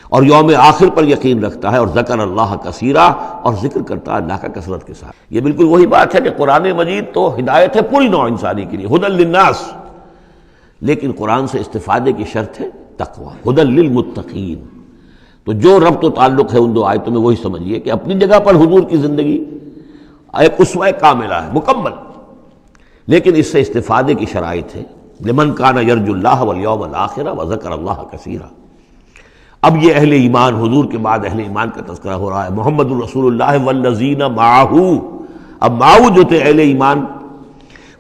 اور یوم آخر پر یقین رکھتا ہے، اور ذکر اللہ کثیرا، اور ذکر کرتا ہے اللہ کا کثرت کے ساتھ۔ یہ بالکل وہی بات ہے کہ قرآن مجید تو ہدایت ہے پوری نوع انسانی کے لیے، ھدی للناس، لیکن قرآن سے استفادے کی شرط ہے تقوی، ھدی للمتقین۔ تو جو ربط و تعلق ہے ان 2 آیتوں میں، وہی سمجھیے کہ اپنی جگہ پر حضور کی زندگی ایک اسوہ کاملہ ہے، مکمل، لیکن اس سے استفادے کی شرائط ہے، لمن کان یرجو اللہ والیوم الآخر وذکر اللہ کثیرا۔ اب یہ اہل ایمان، حضور کے بعد اہل ایمان کا تذکرہ ہو رہا ہے، محمد الرسول اللہ والذین معہ، اب معہ جو تھے اہل ایمان،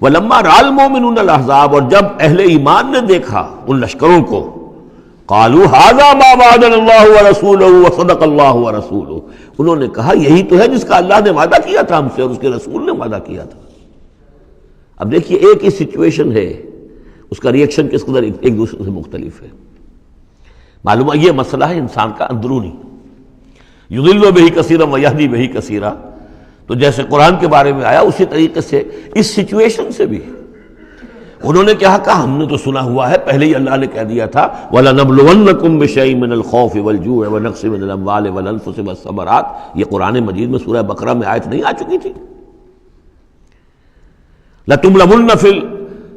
ولما رأى المؤمنون الاحزاب، اور جب اہل ایمان نے دیکھا ان لشکروں کو، قالوا هذا ما وعدنا اللہ ورسولہ وصدق اللہ ورسولہ، انہوں نے کہا یہی تو ہے جس کا اللہ نے وعدہ کیا تھا ہم سے اور اس کے رسول نے وعدہ کیا تھا۔ اب دیکھیے ایک ہی سچویشن ہے، اس کا ریئیکشن کس قدر ایک دوسرے سے مختلف ہے۔ معلوم ہے یہ مسئلہ ہے انسان کا اندرونی، یضل بہ کثیرا ویہدی بہ کثیرا، تو جیسے قرآن کے بارے میں آیا اسی طریقے سے اس سچویشن سے بھی انہوں نے کیا کہا، ہم نے تو سنا ہوا ہے، پہلے ہی اللہ نے کہہ دیا تھا وَلَنَبْلُوَنَّكُمْ بِشَيْءٍ مِّنَ الْخَوْفِ وَالْجُوعِ وَنَقْصٍ مِّنَ الْأَمْوَالِ وَالْأَنفُسِ وَالثَّمَرَاتِ، یہ قرآن مجید میں سورہ بقرہ میں آیت نہیں آ چکی تھی؟ لَتُبْلَوُنَّ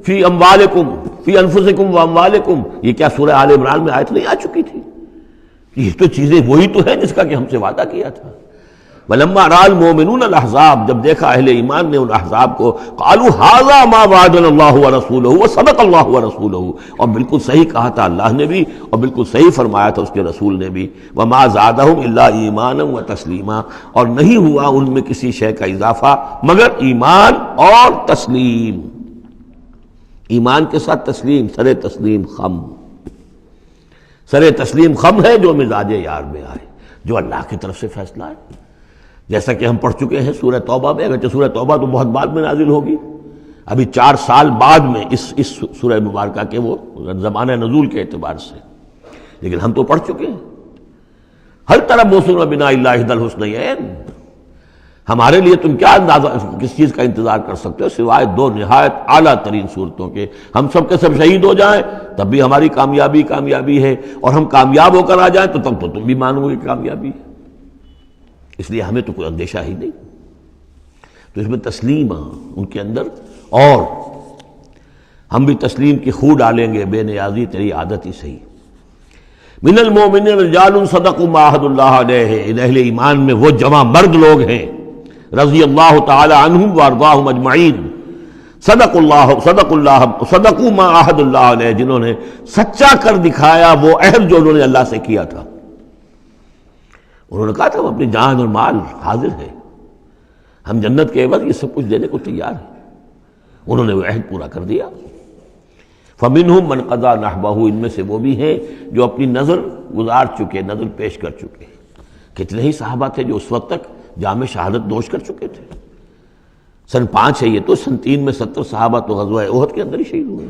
فِي أَمْوَالِكُمْ فِي أَنفُسِكُمْ وَأَمْوَالِكُمْ، یہ کیا سورہ آل عمران میں آیت نہیں آ چکی تھی؟ یہ تو چیزیں وہی تو ہے جس کا کہ ہم سے وعدہ کیا تھا۔ وَلَمَّا رَأَى الْمُؤْمِنُونَ الْأَحْزَابَ، جب دیکھا اہل ایمان نے ان احزاب کو، قالوا هذا ما وعدنا اللہ ورسولہ وصدق اللہ ورسولہ، اور بالکل صحیح کہا تھا اللہ نے بھی اور بالکل صحیح فرمایا تھا اس کے رسول نے بھی، وما زادہم الا ایمانا وتسلیما، اور نہیں ہوا ان میں کسی شے کا اضافہ مگر ایمان اور تسلیم، ایمان کے ساتھ تسلیم، سر تسلیم خم، سر تسلیم خم ہے جو مزاج یار میں آئے، جو اللہ کی طرف سے فیصلہ ہے، جیسا کہ ہم پڑھ چکے ہیں سورہ توبہ میں، اگرچہ سورہ توبہ تو بہت بعد میں نازل ہوگی، ابھی 4 سال بعد میں اس سورہ مبارکہ کے وہ زمانہ نزول کے اعتبار سے، لیکن ہم تو پڑھ چکے ہیں ہل تربصون بنا الا احدی الحسنیین، ہمارے لیے تم کیا اندازہ کس چیز کا انتظار کر سکتے ہو سوائے 2 نہایت اعلیٰ ترین صورتوں کے، ہم سب کے سب شہید ہو جائیں تب بھی ہماری کامیابی ہے، اور ہم کامیاب ہو کر آ جائیں تو تب تو تم بھی مانو گے کامیابی ہے، اس لیے ہمیں تو کوئی اندیشہ ہی نہیں۔ تو اس میں تسلیم ان کے اندر، اور ہم بھی تسلیم کی خو ڈالیں گے، بے نیازی تیری عادت ہی صحیح۔ من المؤمنین رجال صدقوا ما عاہدوا اللہ علیہ، اہل ایمان میں وہ جمع مرد لوگ ہیں رضی اللہ تعالی عنہم وارضاہم اجمعین، صدقوا ما عاہدوا اللہ علیہ، جنہوں نے سچا کر دکھایا وہ عہد جو انہوں نے اللہ سے کیا تھا۔ انہوں نے کہا تھا ہم اپنی جان اور مال حاضر ہے، ہم جنت کے عوض یہ سب کچھ دینے کو تیار ہیں، انہوں نے وہ عہد پورا کر دیا۔ فَمِنْهُمْ مَنْ قَضَى نَحْبَهُ، ان میں سے وہ بھی ہیں جو اپنی نظر گزار چکے، نظر پیش کر چکے۔ کتنے ہی صحابہ تھے جو اس وقت تک جام شہادت نوش کر چکے تھے، سن 5 ہے یہ تو، سن 3 میں 70 صحابہ تو غزوہ احد کے اندر ہی شہید ہوئے۔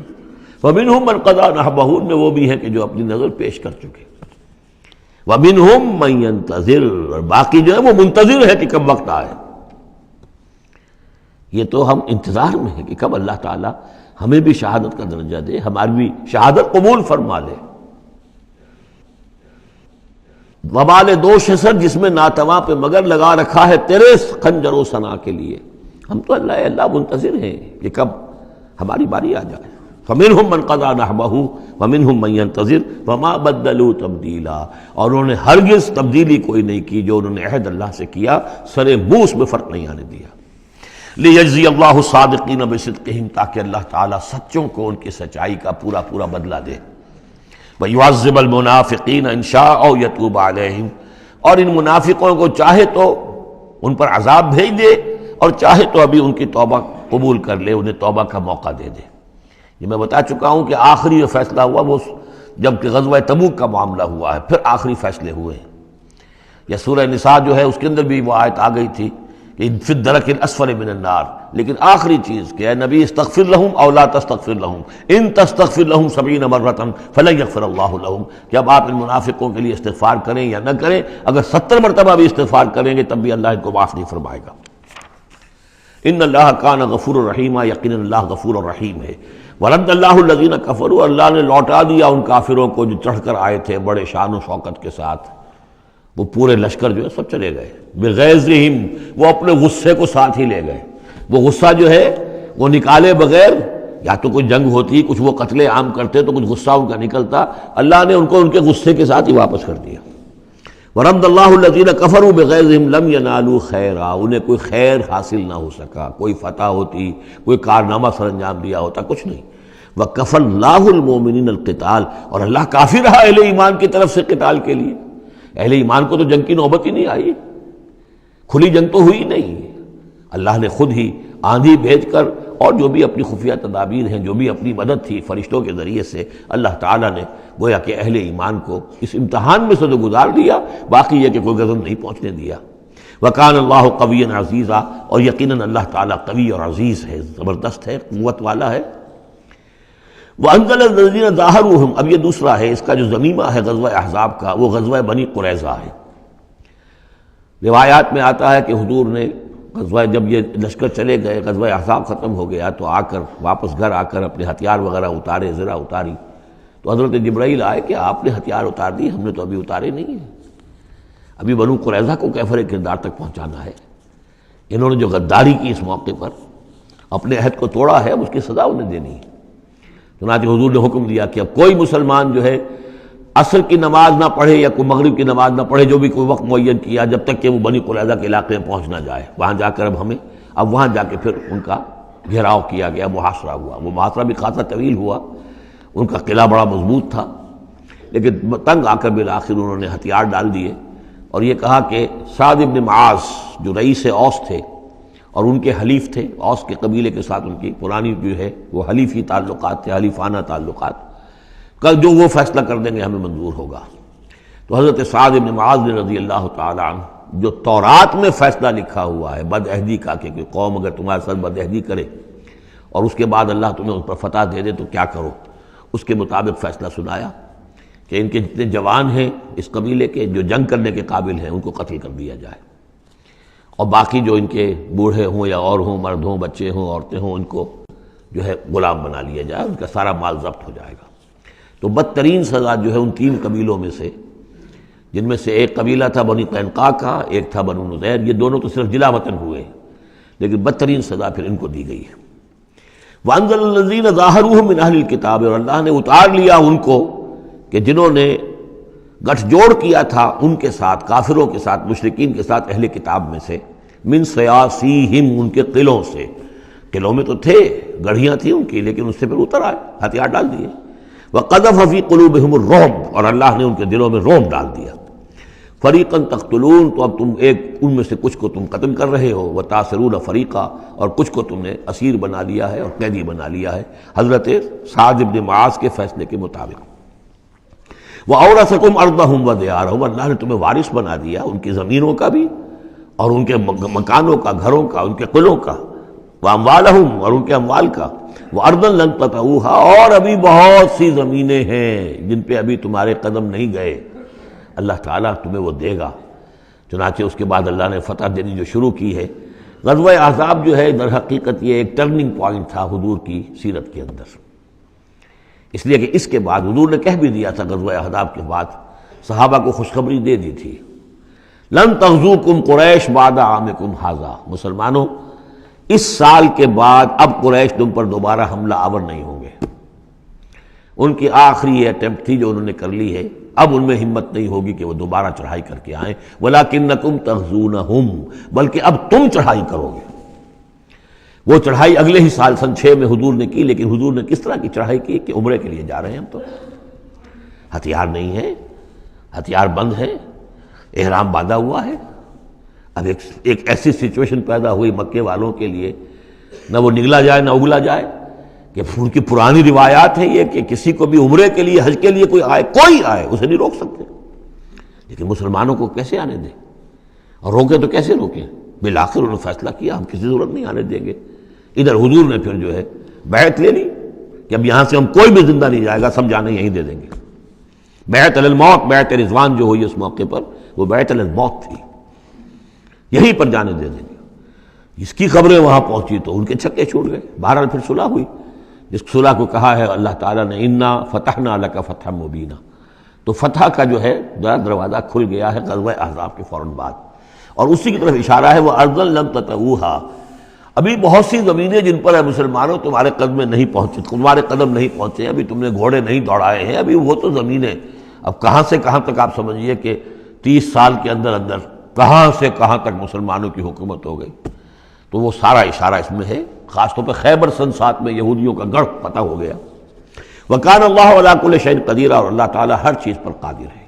فَمِنْهُمْ مَنْ قَضَى نَحْبَهُ، ان میں وہ بھی ہیں کہ جو اپنی نظر پیش کر چکے۔ وَمِنْهُمْ مَنْ يَنْتَظِرُ، اور باقی جو ہے وہ منتظر ہے کہ کب وقت آئے۔ یہ تو ہم انتظار میں ہیں کہ کب اللہ تعالیٰ ہمیں بھی شہادت کا درجہ دے، ہماری بھی شہادت قبول فرما لے۔ وبال دوش ہے سر جس میں ناتواں پہ مگر لگا رکھا ہے تیرے خنجر و ثنا کے لیے، ہم تو اللہ منتظر ہیں کہ کب ہماری باری آ جائے۔ فَمِنْهُمْ مَنْ قَضَى نَحْبَهُ وَمِنْهُمْ مَنْ يَنْتَظِرُ وَمَا بَدَّلُوا تَبْدِيلًا، اور انہوں نے ہرگز تبدیلی کوئی نہیں کی، جو انہوں نے عہد اللہ سے کیا سر بوس میں فرق نہیں آنے دیا۔ لِيَجْزِيَ اللَّهُ الصَّادِقِينَ بِصِدْقِهِمْ، تاکہ اللہ تعالیٰ سچوں کو ان کی سچائی کا پورا بدلہ دے۔ وَيُعَذِّبَ الْمُنَافِقِينَ إِن شَاءَ أَوْ يَتُوبَ عَلَيْهِمْ، اور ان منافقوں کو چاہے تو ان پر عذاب بھیج دے، اور چاہے تو ابھی ان کی توبہ قبول کر لے، انہیں توبہ کا موقع دے دے۔ یہ میں بتا چکا ہوں کہ آخری جو فیصلہ ہوا وہ جب کہ غزوہ تبوک کا معاملہ ہوا ہے، پھر آخری فیصلے ہوئے ہیں۔ یا سورہ نساء جو ہے اس کے اندر بھی وہ آیت آ گئی تھی کہ فی الدرک الاسفل من النار، لیکن آخری چیز کہ اے نبی استغفر لہم او لا تستغفر لہم ان تستغفر لہم 70 مرۃ فلن یغفر اللہ لہم، کہ اب آپ ان منافقوں کے لیے استغفار کریں یا نہ کریں، اگر 70 مرتبہ بھی استغفار کریں گے تب بھی اللہ ان کو معاف نہیں فرمائے گا۔ ان اللہ کان غفور الرحیم، یقینا اللہ غفور الرحیم ہے۔ ورد اللہ الذین کفروا، اللہ نے لوٹا دیا ان کافروں کو جو چڑھ کر آئے تھے بڑے شان و شوکت کے ساتھ، وہ پورے لشکر جو ہے سب چلے گئے، بغیظہم، وہ اپنے غصے کو ساتھ ہی لے گئے۔ وہ غصہ جو ہے وہ نکالے بغیر، یا تو کوئی جنگ ہوتی کچھ وہ قتل عام کرتے تو کچھ غصہ ان کا نکلتا، اللہ نے ان کو ان کے غصے کے ساتھ ہی واپس کر دیا۔ ورد اللہ الذین کفروا بغیظہم لم ینالوا خیرا، انہیں کوئی خیر حاصل نہ ہو سکا، کوئی فتح ہوتی، کوئی کارنامہ سر انجام دیا ہوتا، کچھ نہیں۔ وکفى اللہ المؤمنین القتال، اور اللہ کافی رہا اہل ایمان کی طرف سے قتال کے لیے۔ اہل ایمان کو تو جنگ کی نوبت ہی نہیں آئی، کھلی جنگ تو ہوئی نہیں، اللہ نے خود ہی آندھی بھیج کر اور جو بھی اپنی خفیہ تدابیر ہیں، جو بھی اپنی مدد تھی فرشتوں کے ذریعے سے، اللہ تعالیٰ نے گویا کہ اہل ایمان کو اس امتحان میں سے تو گزار دیا، باقی یہ کہ کوئی غضب نہیں پہنچنے دیا۔ وکان اللہ قوی عزیزا، اور یقیناً اللہ تعالیٰ قوی اور عزیز ہے، زبردست ہے، قوت والا ہے۔ وانزل الذین ظاہروہم، اب یہ دوسرا ہے، اس کا جو ضمیمہ ہے غزوہ احزاب کا، وہ غزوہ بنی قریظہ ہے۔ روایات میں آتا ہے کہ حضور نے غزوہ، جب یہ لشکر چلے گئے، غزوہ احزاب ختم ہو گیا، تو آ کر واپس گھر آ کر اپنے ہتھیار وغیرہ اتارے، زرہ اتاری، تو حضرت جبرائیل آئے کہ آپ نے ہتھیار اتار دی، ہم نے تو ابھی اتارے نہیں ہیں، ابھی بنو قریظہ کو کیفر کردار تک پہنچانا ہے، انہوں نے جو غداری کی اس موقع پر، اپنے عہد کو توڑا ہے، اب اس کی سزا انہیں دینی ہے۔ چنانچہ حضور نے حکم دیا کہ اب کوئی مسلمان جو ہے عصر کی نماز نہ پڑھے یا کوئی مغرب کی نماز نہ پڑھے، جو بھی کوئی وقت معین کیا، جب تک کہ وہ بنی قریظہ کے علاقے میں پہنچ نہ جائے۔ وہاں جا کر اب وہاں جا کے پھر ان کا گھیراؤ کیا گیا، محاصرہ ہوا۔ وہ محاصرہ بھی خاصا طویل ہوا، ان کا قلعہ بڑا مضبوط تھا، لیکن تنگ آ کر بالآخر انہوں نے ہتھیار ڈال دیے، اور یہ کہا کہ سعد بن معاذ جو رئیس اوس تھے اور ان کے حلیف تھے، اوس کے قبیلے کے ساتھ ان کی پرانی جو ہے وہ حلیفی تعلقات تھے، حلیفانہ تعلقات، کل جو وہ فیصلہ کر دیں گے ہمیں منظور ہوگا۔ تو حضرت سعد بن معاذ رضی اللہ تعالیٰ عنہ، جو تورات میں فیصلہ لکھا ہوا ہے بد عہدی کا، کہ کوئی قوم اگر تمہارے ساتھ بد عہدی کرے اور اس کے بعد اللہ تمہیں اس پر فتح دے دے تو کیا کرو، اس کے مطابق فیصلہ سنایا کہ ان کے جتنے جوان ہیں اس قبیلے کے جو جنگ کرنے کے قابل ہیں ان کو قتل کر دیا جائے، اور باقی جو ان کے بوڑھے ہوں یا اور ہوں، مرد ہوں، بچے ہوں، عورتیں ہوں، ان کو جو ہے غلام بنا لیا جائے، ان کا سارا مال ضبط ہو جائے گا۔ تو بدترین سزا جو ہے ان تین قبیلوں میں سے، جن میں سے ایک قبیلہ تھا بنی قینقاع کا، ایک تھا بنو نذیر، یہ دونوں تو صرف جلا وطن ہوئے، لیکن بدترین سزا پھر ان کو دی گئی ہے۔ وانزل الذین ظاہروہم من اہل الکتاب، اور اللہ نے اتار لیا ان کو کہ جنہوں نے گٹھ جوڑ کیا تھا ان کے ساتھ، کافروں کے ساتھ، مشرکین کے ساتھ، اہل کتاب میں سے، من سیاسیہم، ان کے قلعوں سے، قلعوں میں تو تھے، گڑھیاں تھیں ان کی، لیکن اس سے پھر اتر آئے، ہتھیار ڈال دیے۔ وقذف فی قلوبہم الرعب، اور اللہ نے ان کے دلوں میں رعب ڈال دیا۔ فریقا تقتلون، تو اب تم ان میں سے کچھ کو تم قتل کر رہے ہو، وتاسرون فریقا، اور کچھ کو تم نے اسیر بنا لیا ہے اور قیدی بنا لیا ہے حضرت سعد بن معاذ کے فیصلے کے مطابق۔ وَأَوْرَثَكُمْ أَرْضَهُمْ وَدِيَارَهُمْ، اللہ نے تمہیں وارث بنا دیا ان کی زمینوں کا بھی اور ان کے مکانوں کا، گھروں کا، ان کے قلعوں کا، وَأَمْوَالَهُمْ، اور ان کے اموال کا، وَأَرْضًا لَّن تَطَئُوهَا، اور ابھی بہت سی زمینیں ہیں جن پہ ابھی تمہارے قدم نہیں گئے، اللہ تعالیٰ تمہیں وہ دے گا۔ چنانچہ اس کے بعد اللہ نے فتح دینی جو شروع کی ہے۔ غزوہ احزاب جو ہے در حقیقت یہ ایک ٹرننگ پوائنٹ تھا حضور کی سیرت کے اندر، اس لیے کہ اس کے بعد حضور نے کہہ بھی دیا تھا، غزوہ احزاب کے بعد صحابہ کو خوشخبری دے دی تھی، لن تغزوکم قریش بعد عامکم ھذا، مسلمانوں اس سال کے بعد اب قریش تم پر دوبارہ حملہ آور نہیں ہوں گے۔ ان کی آخری یہ اٹیمپٹ تھی جو انہوں نے کر لی ہے، اب ان میں ہمت نہیں ہوگی کہ وہ دوبارہ چڑھائی کر کے آئیں، وَلَكِنَّكُمْ تَغْزُونَهُمْ، بلکہ اب تم چڑھائی کرو گے۔ وہ چڑھائی اگلے ہی سال سن 6 میں حضور نے کی، لیکن حضور نے کس طرح کی چڑھائی کی کہ عمرے کے لیے جا رہے ہیں ہم، تو ہتھیار نہیں ہے، ہتھیار بند ہے، احرام باندھا ہوا ہے۔ اب ایک ایسی سچویشن پیدا ہوئی مکے والوں کے لیے، نہ وہ نگلا جائے نہ اگلا جائے، کہ ان کی پرانی روایات ہیں یہ کہ کسی کو بھی عمرے کے لیے، حج کے لیے کوئی آئے اسے نہیں روک سکتے، لیکن مسلمانوں کو کیسے آنے دیں، اور روکیں تو کیسے روکیں؟ بالآخر انہوں نے فیصلہ کیا ہم کسی ضرورت نہیں آنے دیں گے۔ ادھر حضور نے پھر جو ہے بیعت لے لی کہ اب یہاں سے ہم کوئی بھی زندہ نہیں جائے گا، سب جانے یہیں دے دیں گے۔ بیعت علی الموت، بیعت رضوان جو ہوئی اس موقع پر، وہ بیعت علی الموت تھی، یہیں پر جانے دے دیں گے۔ اس کی خبریں وہاں پہنچی تو ان کے چھکے چھوٹ گئے۔ بہرحال پھر صلح ہوئی، جس صلح کو کہا ہے اللہ تعالیٰ نے انا فتحنا لک فتحا مبینا، تو فتح کا جو ہے دروازہ کھل گیا ہے غزوہ احزاب کے فوراً بعد، اور اسی کی طرف اشارہ ہے وہ ارضا لم تطئوہا، ابھی بہت سی زمینیں جن پر ہے مسلمانوں تمہارے قدم نہیں پہنچے، تمہارے قدم نہیں پہنچے، ابھی تم نے گھوڑے نہیں دوڑائے ہیں، ابھی وہ تو زمینیں اب کہاں سے کہاں تک آپ سمجھیے کہ 30 سال کے اندر اندر کہاں سے کہاں تک مسلمانوں کی حکومت ہو گئی۔ تو وہ سارا اشارہ اس میں ہے، خاص طور پہ خیبر سن 7 میں یہودیوں کا گڑھ پتہ ہو گیا۔ وَكَانَ اللَّهُ عَلَىٰ كُلِّ شَيْءٍ قَدِيرًا، اور اللہ تعالیٰ ہر چیز پر قادر ہے۔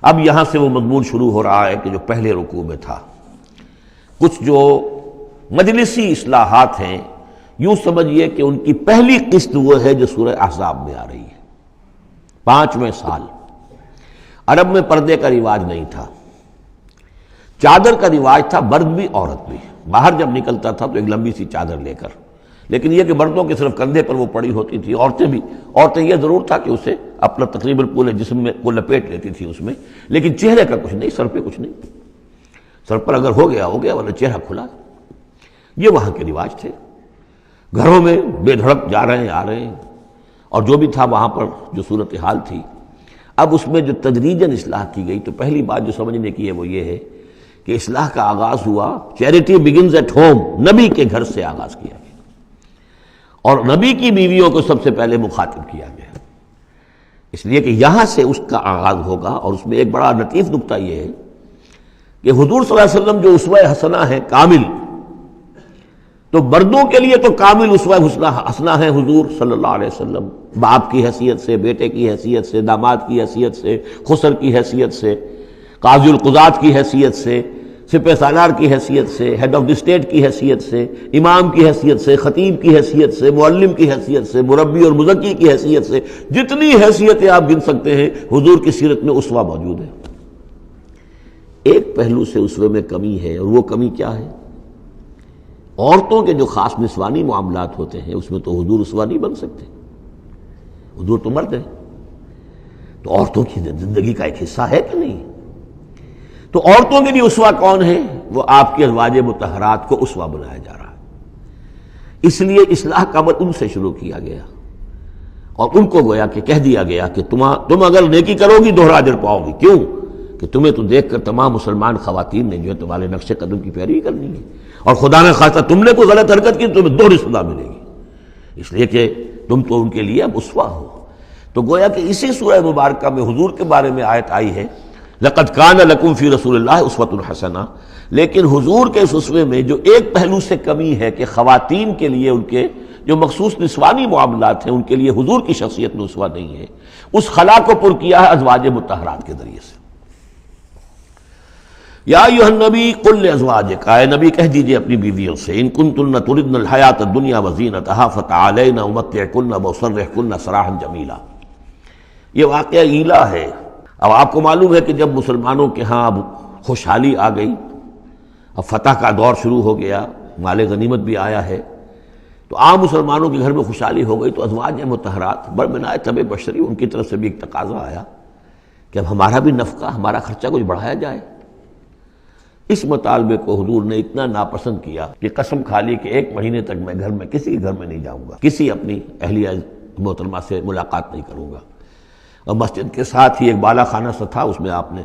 اب یہاں سے وہ مضمون شروع ہو رہا ہے کہ جو پہلے رکوع میں تھا، کچھ جو مجلسی اصلاحات ہیں، یوں سمجھیے کہ ان کی پہلی قسط وہ ہے جو سورہ احزاب میں آ رہی ہے۔ 5ویں سال عرب میں پردے کا رواج نہیں تھا، چادر کا رواج تھا، مرد بھی عورت بھی، باہر جب نکلتا تھا تو ایک لمبی سی چادر لے کر، لیکن یہ کہ مردوں کے صرف کندھے پر وہ پڑی ہوتی تھی، عورتیں یہ ضرور تھا کہ اسے اپنا تقریباً پورے جسم میں وہ لپیٹ لیتی تھی اس میں، لیکن چہرے کا کچھ نہیں، سر پہ کچھ نہیں، سر پر اگر ہو گیا ورنہ چہرہ کھلا۔ یہ وہاں کے رواج تھے، گھروں میں بے دھڑک جا رہے ہیں آ رہے ہیں، اور جو بھی تھا وہاں پر جو صورتحال تھی۔ اب اس میں جو تدریجاً اصلاح کی گئی تو پہلی بات جو سمجھنے کی ہے وہ یہ ہے کہ اصلاح کا آغاز ہوا، چیریٹی بگنز ایٹ ہوم، نبی کے گھر سے آغاز کیا گیا، اور نبی کی بیویوں کو سب سے پہلے مخاطب کیا گیا، اس لیے کہ یہاں سے اس کا آغاز ہوگا۔ اور اس میں ایک بڑا لطیف نکتہ یہ ہے کہ حضور صلی اللہ علیہ وسلم جو اسوہ حسنہ ہے کامل، تو مردوں کے لیے تو کامل اسوہ حسنہ ہے حضور صلی اللہ علیہ وسلم، باپ کی حیثیت سے، بیٹے کی حیثیت سے، داماد کی حیثیت سے، خسر کی حیثیت سے، قاضی القضات کی حیثیت سے، سپہ سالار کی حیثیت سے، ہیڈ آف دی اسٹیٹ کی حیثیت سے، امام کی حیثیت سے، خطیب کی حیثیت سے، معلم کی حیثیت سے، مربی اور مزکی کی حیثیت سے، جتنی حیثیتیں آپ گن سکتے ہیں حضور کی سیرت میں اسوہ موجود ہے۔ ایک پہلو سے اسوے میں کمی ہے، اور وہ کمی کیا ہے؟ عورتوں کے جو خاص نسوانی معاملات ہوتے ہیں اس میں تو حضور اسوہ نہیں بن سکتے، حضور تو مرد ہیں، تو عورتوں کی زندگی کا ایک حصہ ہے کہ نہیں؟ تو عورتوں کے لیے اسوہ کون ہے؟ وہ آپ کے ازواج مطہرات کو اسوہ بنایا جا رہا ہے، اس لیے اصلاح کا عمل ان سے شروع کیا گیا، اور ان کو گویا کہ کہہ دیا گیا کہ تم اگر نیکی کرو گی دوہرا اجر پاؤ گی، کیوں کہ تمہیں تو دیکھ کر تمام مسلمان خواتین نے جو ہے تمہارے نقش قدم کی پیروی کرنی ہے، اور خدا نے خواستہ تم نے کوئی غلط حرکت کی تمہیں دوہری سزا ملے گی، اس لیے کہ تم تو ان کے لیے اب اسوہ ہو۔ تو گویا کہ اسی سورہ مبارکہ میں حضور کے بارے میں آیت آئی ہے لَقَدْ كَانَ لَكُمْ فِي رَسُولِ اللَّهِ أُسْوَةٌ حَسَنَةٌ، لیکن حضور کے اس اسوے میں جو ایک پہلو سے کمی ہے کہ خواتین کے لیے ان کے جو مخصوص نسوانی معاملات ہیں ان کے لیے حضور کی شخصیت میں اسوہ نہیں ہے، اس خلا کو پر کیا ہے ازواج مطہرات کے ذریعے سے۔ یا ایھا النبی قل لازواجک، اے نبی کہہ دیجئے اپنی بیویوں سے، ان کنتن تردن الحیاۃ الدنیا وزینتہا فتعالین امتعکن واسرحکن سراحا جمیلا۔ یہ واقعہ ایلا ہے۔ اب آپ کو معلوم ہے کہ جب مسلمانوں کے ہاں اب خوشحالی آ گئی، اب فتح کا دور شروع ہو گیا، مال غنیمت بھی آیا ہے، تو عام مسلمانوں کے گھر میں خوشحالی ہو گئی، تو ازواج مطہرات بر طبع بشری ان کی طرف سے بھی ایک تقاضا آیا کہ اب ہمارا بھی نفقہ، ہمارا خرچہ کچھ بڑھایا جائے۔ اس مطالبے کو حضور نے اتنا ناپسند کیا کہ قسم کھا لی کہ 1 مہینے تک میں گھر میں کسی کے گھر میں نہیں جاؤں گا، کسی اپنی اہلیہ محترمہ سے ملاقات نہیں کروں گا، اور مسجد کے ساتھ ہی ایک بالا خانہ سا تھا، اس میں آپ نے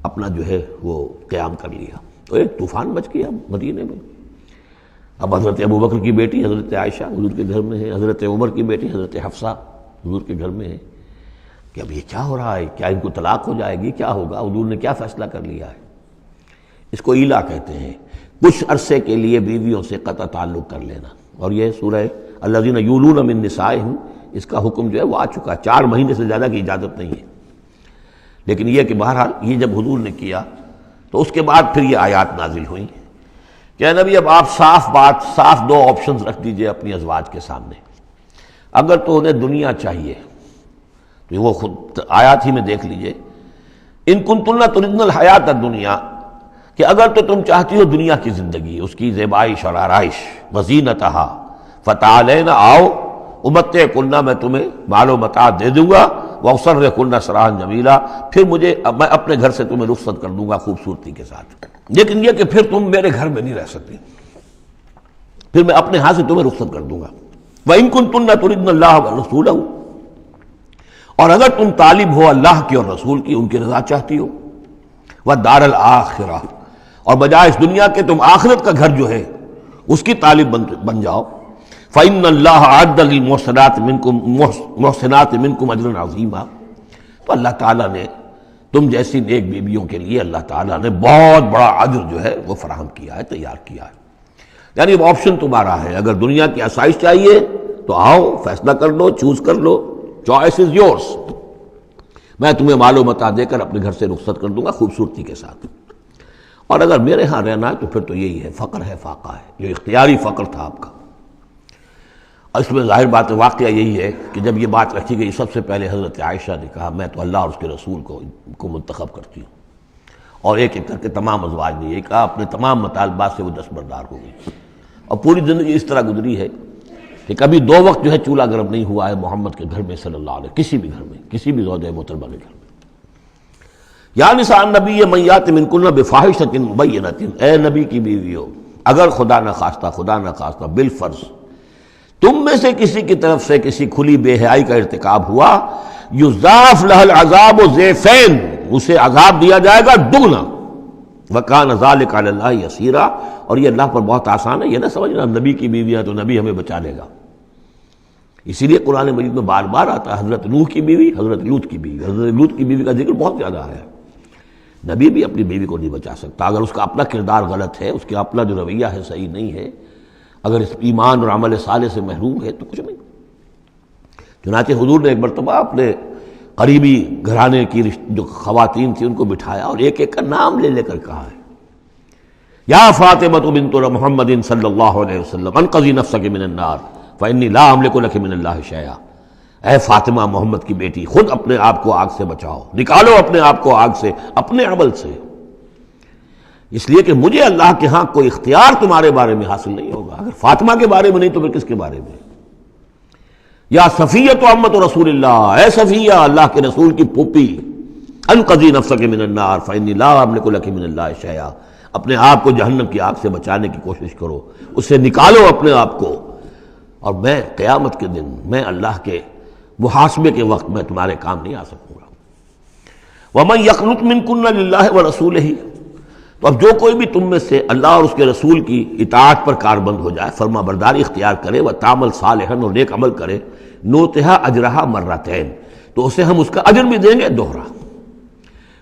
اپنا جو ہے وہ قیام کر لیا، تو ایک طوفان مچ گیا مدینے میں۔ اب حضرت ابوبکر کی بیٹی حضرت عائشہ حضور کے گھر میں ہے، حضرت عمر کی بیٹی حضرت حفصہ حضور کے گھر میں ہے، کہ اب یہ کیا ہو رہا ہے، کیا ان کو طلاق ہو جائے گی، کیا ہوگا، حضور نے کیا فیصلہ کر لیا ہے؟ اس کو ایلا کہتے ہیں، کچھ عرصے کے لیے بیویوں سے قطع تعلق کر لینا، اور یہ سورہ الذین یولون من نسائہم، اس کا حکم جو ہے وہ آ چکا، 4 مہینے سے زیادہ کی اجازت نہیں ہے، لیکن یہ کہ بہرحال یہ جب حضور نے کیا تو اس کے بعد پھر یہ آیات نازل ہوئیں کہ نبی اب آپ صاف 2 آپشنز رکھ دیجئے اپنی ازواج کے سامنے، اگر تو انہیں دنیا چاہیے تو وہ خود آیات ہی میں دیکھ لیجئے، ان کنتن تردن الحیات الدنیا، کہ اگر تو تم چاہتی ہو دنیا کی زندگی، اس کی زیبائش اور آرائش، وزینتہا فتعالین، آؤ امتعکن، میں تمہیں مال و متاع دے دوں گا، واسرحکن سراحا جمیلا، پھر میں اپنے گھر سے تمہیں رخصت کر دوں گا خوبصورتی کے ساتھ، لیکن یہ کہ پھر تم میرے گھر میں نہیں رہ سکتی، پھر میں اپنے ہاتھ سے تمہیں رخصت کر دوں گا۔ وَإِن كُنتُنَّ تُرِدْنَ اللَّهَ وَرَسُولَهُ، اور اگر تم طالب ہو اللہ کی اور رسول کی، ان کی رضا چاہتی ہو، وَالدَّارَ الْآخِرَةَ، اور بجائے اس دنیا کے تم آخرت کا گھر جو ہے اس کی طالب بن جاؤ، فَإِنَّ اللَّهَ أَعَدَّ لِلْمُحْسِنَاتِ مِنْكُمْ أَجْرًا عَظِيمًا، تو اللہ تعالیٰ نے تم جیسی نیک بیویوں کے لیے اللہ تعالیٰ نے بہت بڑا اجر جو ہے وہ فراہم کیا ہے، تیار کیا ہے۔ یعنی اب آپشن تمہارا ہے، اگر دنیا کی آسائش چاہیے تو آؤ، فیصلہ کر لو، چوز کر لو، چوائس از یورس، میں تمہیں مال و متاع دے کر اپنے گھر سے رخصت کر دوں گا خوبصورتی کے ساتھ، اور اگر میرے ہاں رہنا ہے تو پھر تو یہی ہے، فقر ہے، فاقہ ہے، جو اختیاری فقر تھا آپ کا۔ اور اس میں ظاہر بات واقعہ یہی ہے کہ جب یہ بات رکھی گئی سب سے پہلے حضرت عائشہ نے کہا میں تو اللہ اور اس کے رسول کو منتخب کرتی ہوں، اور ایک ایک کر کے تمام ازواج نے یہ کہا، اپنے تمام مطالبات سے وہ دستبردار ہو گئی، اور پوری زندگی اس طرح گزری ہے کہ کبھی 2 وقت جو ہے چولہا گرم نہیں ہوا ہے محمد کے گھر میں صلی اللہ علیہ، کسی بھی گھر میں، کسی بھی زوجہ محترمہ کے گھر میں۔ یا نساء النبی من یات منکن بفاحشۃ مبینۃ، اے نبی کی بیویوں، اگر خدا نہ خواستہ بالفرض تم میں سے کسی کی طرف سے کسی کھلی بے حیائی کا ارتکاب ہوا، یضاف لہ العذاب ضعفین، اسے عذاب دیا جائے گا دگنا، وکان ذلک علی اللہ یسیرا، اور یہ اللہ پر بہت آسان ہے۔ یہ نہ سمجھنا نبی کی بیویاں تو نبی ہمیں بچا لے گا، اسی لیے قرآن مجید میں بار بار آتا ہے حضرت نوح کی بیوی، حضرت لوط کی بیوی، حضرت لوط کی بیوی کا ذکر بہت زیادہ آیا ہے۔ نبی بھی اپنی بیوی کو نہیں بچا سکتا، اگر اس کا اپنا کردار غلط ہے، اس کا اپنا جو رویہ ہے صحیح نہیں ہے، اگر اس ایمان اور عمل صالح سے محروم ہے تو کچھ نہیں۔ چنانچہ حضور نے ایک مرتبہ اپنے قریبی گھرانے کی جو خواتین تھیں ان کو بٹھایا اور ایک ایک کا نام لے کر کہا ہے، یا فاطمہ بنت محمد صلی اللہ علیہ وسلم انقذی نفسک من النار فانی لا املک لک من اللہ شیئا، اے فاطمہ محمد کی بیٹی، خود اپنے آپ کو آگ سے بچاؤ، نکالو اپنے آپ کو آگ سے اپنے عمل سے، اس لیے کہ مجھے اللہ کے ہاں کوئی اختیار تمہارے بارے میں حاصل نہیں ہوگا۔ اگر فاطمہ کے بارے میں نہیں تو پھر کس کے بارے میں؟ یا صفیہ امت رسول اللہ، اے صفیہ اللہ کے رسول کی پھوپھی، انقذی نفسک من النار فانی لا املک لک من اللہ شیئا، اپنے آپ کو جہنم کی آگ سے بچانے کی کوشش کرو، اس سے نکالو اپنے آپ کو، اور میں قیامت کے دن، میں اللہ کے محاسبے کے وقت میں تمہارے کام نہیں آ سکوں گا۔ وَمَن يَقْنُتْ مِنكُنَّ لِلَّهِ وَرَسُولِهِ، تو اب جو کوئی بھی تم میں سے اللہ اور اس کے رسول کی اطاعت پر کاربند ہو جائے، فرما برداری اختیار کرے، وَتَعْمَلْ صَالِحًا، اور نیک عمل کرے، نُؤْتِهَا أَجْرَهَا مَرَّتَيْنِ، تو اسے ہم اس کا اجر بھی دیں گے دوہرا۔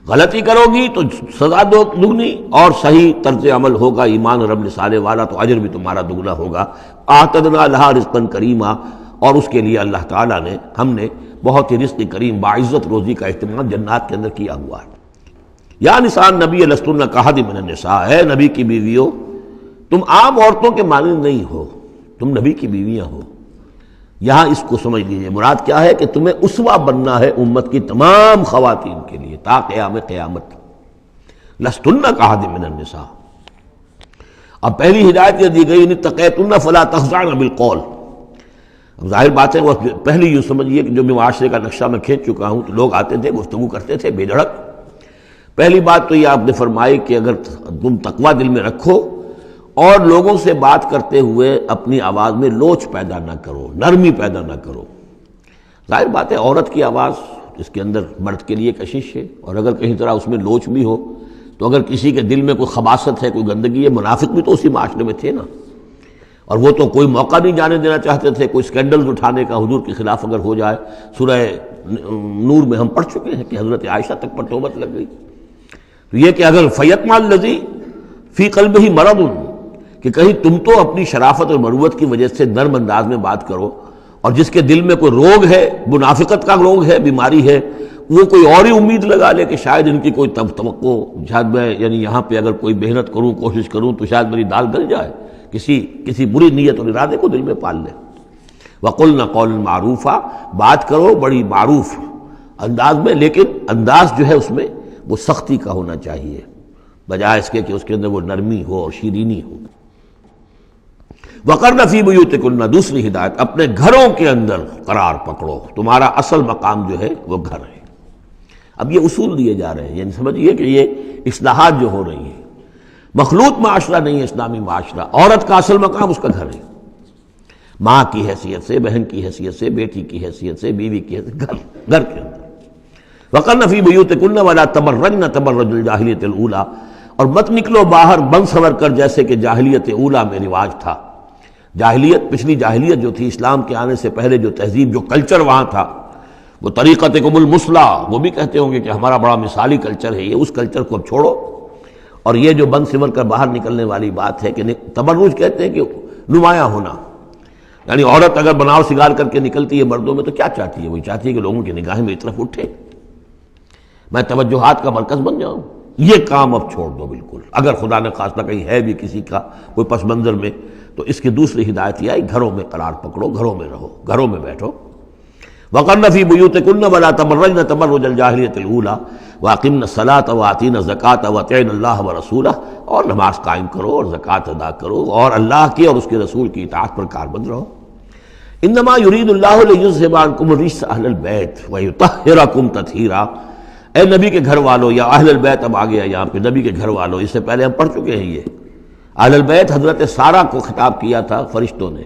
غلطی کرو گی تو سزا دگنی، اور صحیح طرز عمل ہوگا ایمان اور عمل صالح والا تو اجر بھی تمہارا دگنا ہوگا۔ اعتدنا لہا رزقا کریما، اور اس کے لیے اللہ تعالیٰ نے، ہم نے بہت ہی رزق کریم باعزت روزی کا اہتمام جنات کے اندر کیا ہوا ہے۔ یا نساء النبی لستن کاحد من النساء، اے نبی کی بیویوں تم عام عورتوں کے مانند نہیں ہو، تم نبی کی بیویاں ہو۔ یہاں اس کو سمجھ لیجیے، مراد کیا ہے کہ تمہیں اسوہ بننا ہے امت کی تمام خواتین کے لیے تا قیام قیامت۔ لستن کاحد من النساء، اب پہلی ہدایت یہ دی گئی ان اتقیتن فلا تخضعن بالقول۔ اب ظاہر بات ہے وہ پہلی یوں سمجھیے کہ جو میں معاشرے کا نقشہ میں کھینچ چکا ہوں، تو لوگ آتے تھے گفتگو کرتے تھے بے دھڑک۔ پہلی بات تو یہ آپ نے فرمائی کہ اگر تم تقویٰ دل میں رکھو اور لوگوں سے بات کرتے ہوئے اپنی آواز میں لوچ پیدا نہ کرو، نرمی پیدا نہ کرو۔ ظاہر بات ہے عورت کی آواز اس کے اندر مرد کے لیے کشش ہے، اور اگر کہیں طرح اس میں لوچ بھی ہو تو اگر کسی کے دل میں کوئی خباثت ہے، کوئی گندگی ہے، منافق بھی تو اسی معاشرے میں تھے نا، اور وہ تو کوئی موقع نہیں جانے دینا چاہتے تھے کوئی سکینڈلز اٹھانے کا حضور کے خلاف اگر ہو جائے۔ سورہ نور میں ہم پڑھ چکے ہیں کہ حضرت عائشہ تک پر توبت لگ گئی۔ تو یہ کہ اگر فیطمع الذی فی قلبہ مرض، کہ کہیں تم تو اپنی شرافت اور مروت کی وجہ سے نرم انداز میں بات کرو، اور جس کے دل میں کوئی روگ ہے، منافقت کا روگ ہے، بیماری ہے، وہ کوئی اور ہی امید لگا لے کہ شاید ان کی کوئی توقع، شاید میں یعنی یہاں پہ اگر کوئی محنت کروں، کوشش کروں تو شاید میری دال گل جائے، کسی بری نیت اور ارادے کو دل میں پال لے۔ وَقُلْنَ قَوْلًا مَعْرُوفًا، بات کرو بڑی معروف انداز میں، لیکن انداز جو ہے اس میں وہ سختی کا ہونا چاہیے، بجائے اس کے کہ اس کے اندر وہ نرمی ہو اور شیرینی ہو۔ وَقَرْنَ فِي بُيُوتِكُنَّ، دوسری ہدایت، اپنے گھروں کے اندر قرار پکڑو، تمہارا اصل مقام جو ہے وہ گھر ہے۔ اب یہ اصول دیے جا رہے ہیں، یعنی سمجھیے کہ یہ اصلاحات جو ہو رہی ہیں، مخلوط معاشرہ نہیں ہے اسلامی معاشرہ، عورت کا اصل مقام اس کا گھر ہے، ماں کی حیثیت سے، بہن کی حیثیت سے، بیٹی کی حیثیت سے، بیوی کی حیثیت سے، گھر کے اندر۔ وَقَرْنَ فِي بُيُوتِكُنَّ وَلَا تَبَرَّجْنَ تَبَرُّجَ الْجَاهِلِيَّةِ الْأُولَىٰ، اور مت نکلو باہر بن سنور کر جیسے کہ جاہلیت اولیٰ میں رواج تھا۔ جاہلیت، پچھلی جاہلیت جو تھی، اسلام کے آنے سے پہلے جو تہذیب، جو کلچر وہاں تھا، وہ طریقتکم المثلیٰ، وہ بھی کہتے ہوں گے کہ ہمارا بڑا مثالی کلچر ہے یہ، اس کلچر کو اب چھوڑو۔ اور یہ جو بن سنور کر باہر نکلنے والی بات ہے کہ تبرج کہتے ہیں کہ نمایاں ہونا، یعنی عورت اگر بناؤ سگار کر کے نکلتی ہے مردوں میں تو کیا چاہتی ہے؟ وہی چاہتی ہے کہ لوگوں کی نگاہیں میری طرف اٹھے، میں توجہات کا مرکز بن جاؤں۔ یہ کام اب چھوڑ دو بالکل، اگر خدا نہ خواستہ کہیں ہے بھی کسی کا کوئی پس منظر میں، تو اس کی دوسری ہدایت یہ ہے گھروں میں قرار پکڑو، گھروں میں رہو، گھروں میں بیٹھو۔ وقرن فی بیوتکن ولا تبرجن تبرج الجاہلیۃ الاولی واقمن الصلاۃ وآتین الزکاۃ واطیعن اللہ ورسولہ، اور نماز قائم کرو اور زکوٰۃ ادا کرو اور اللہ کی اور اس کے رسول کی اطاعت پر کاربند رہو۔ انما یرید اللہ لیذھب عنکم الرجس اہل البیت ویطہرکم تطہیرا۔ اے نبی کے گھر والوں، یا اہل البیت اب آ گیا یہاں پہ، نبی کے گھر والوں، اس سے پہلے ہم پڑھ چکے ہیں یہ اہل البیت حضرت سارہ کو خطاب کیا تھا فرشتوں نے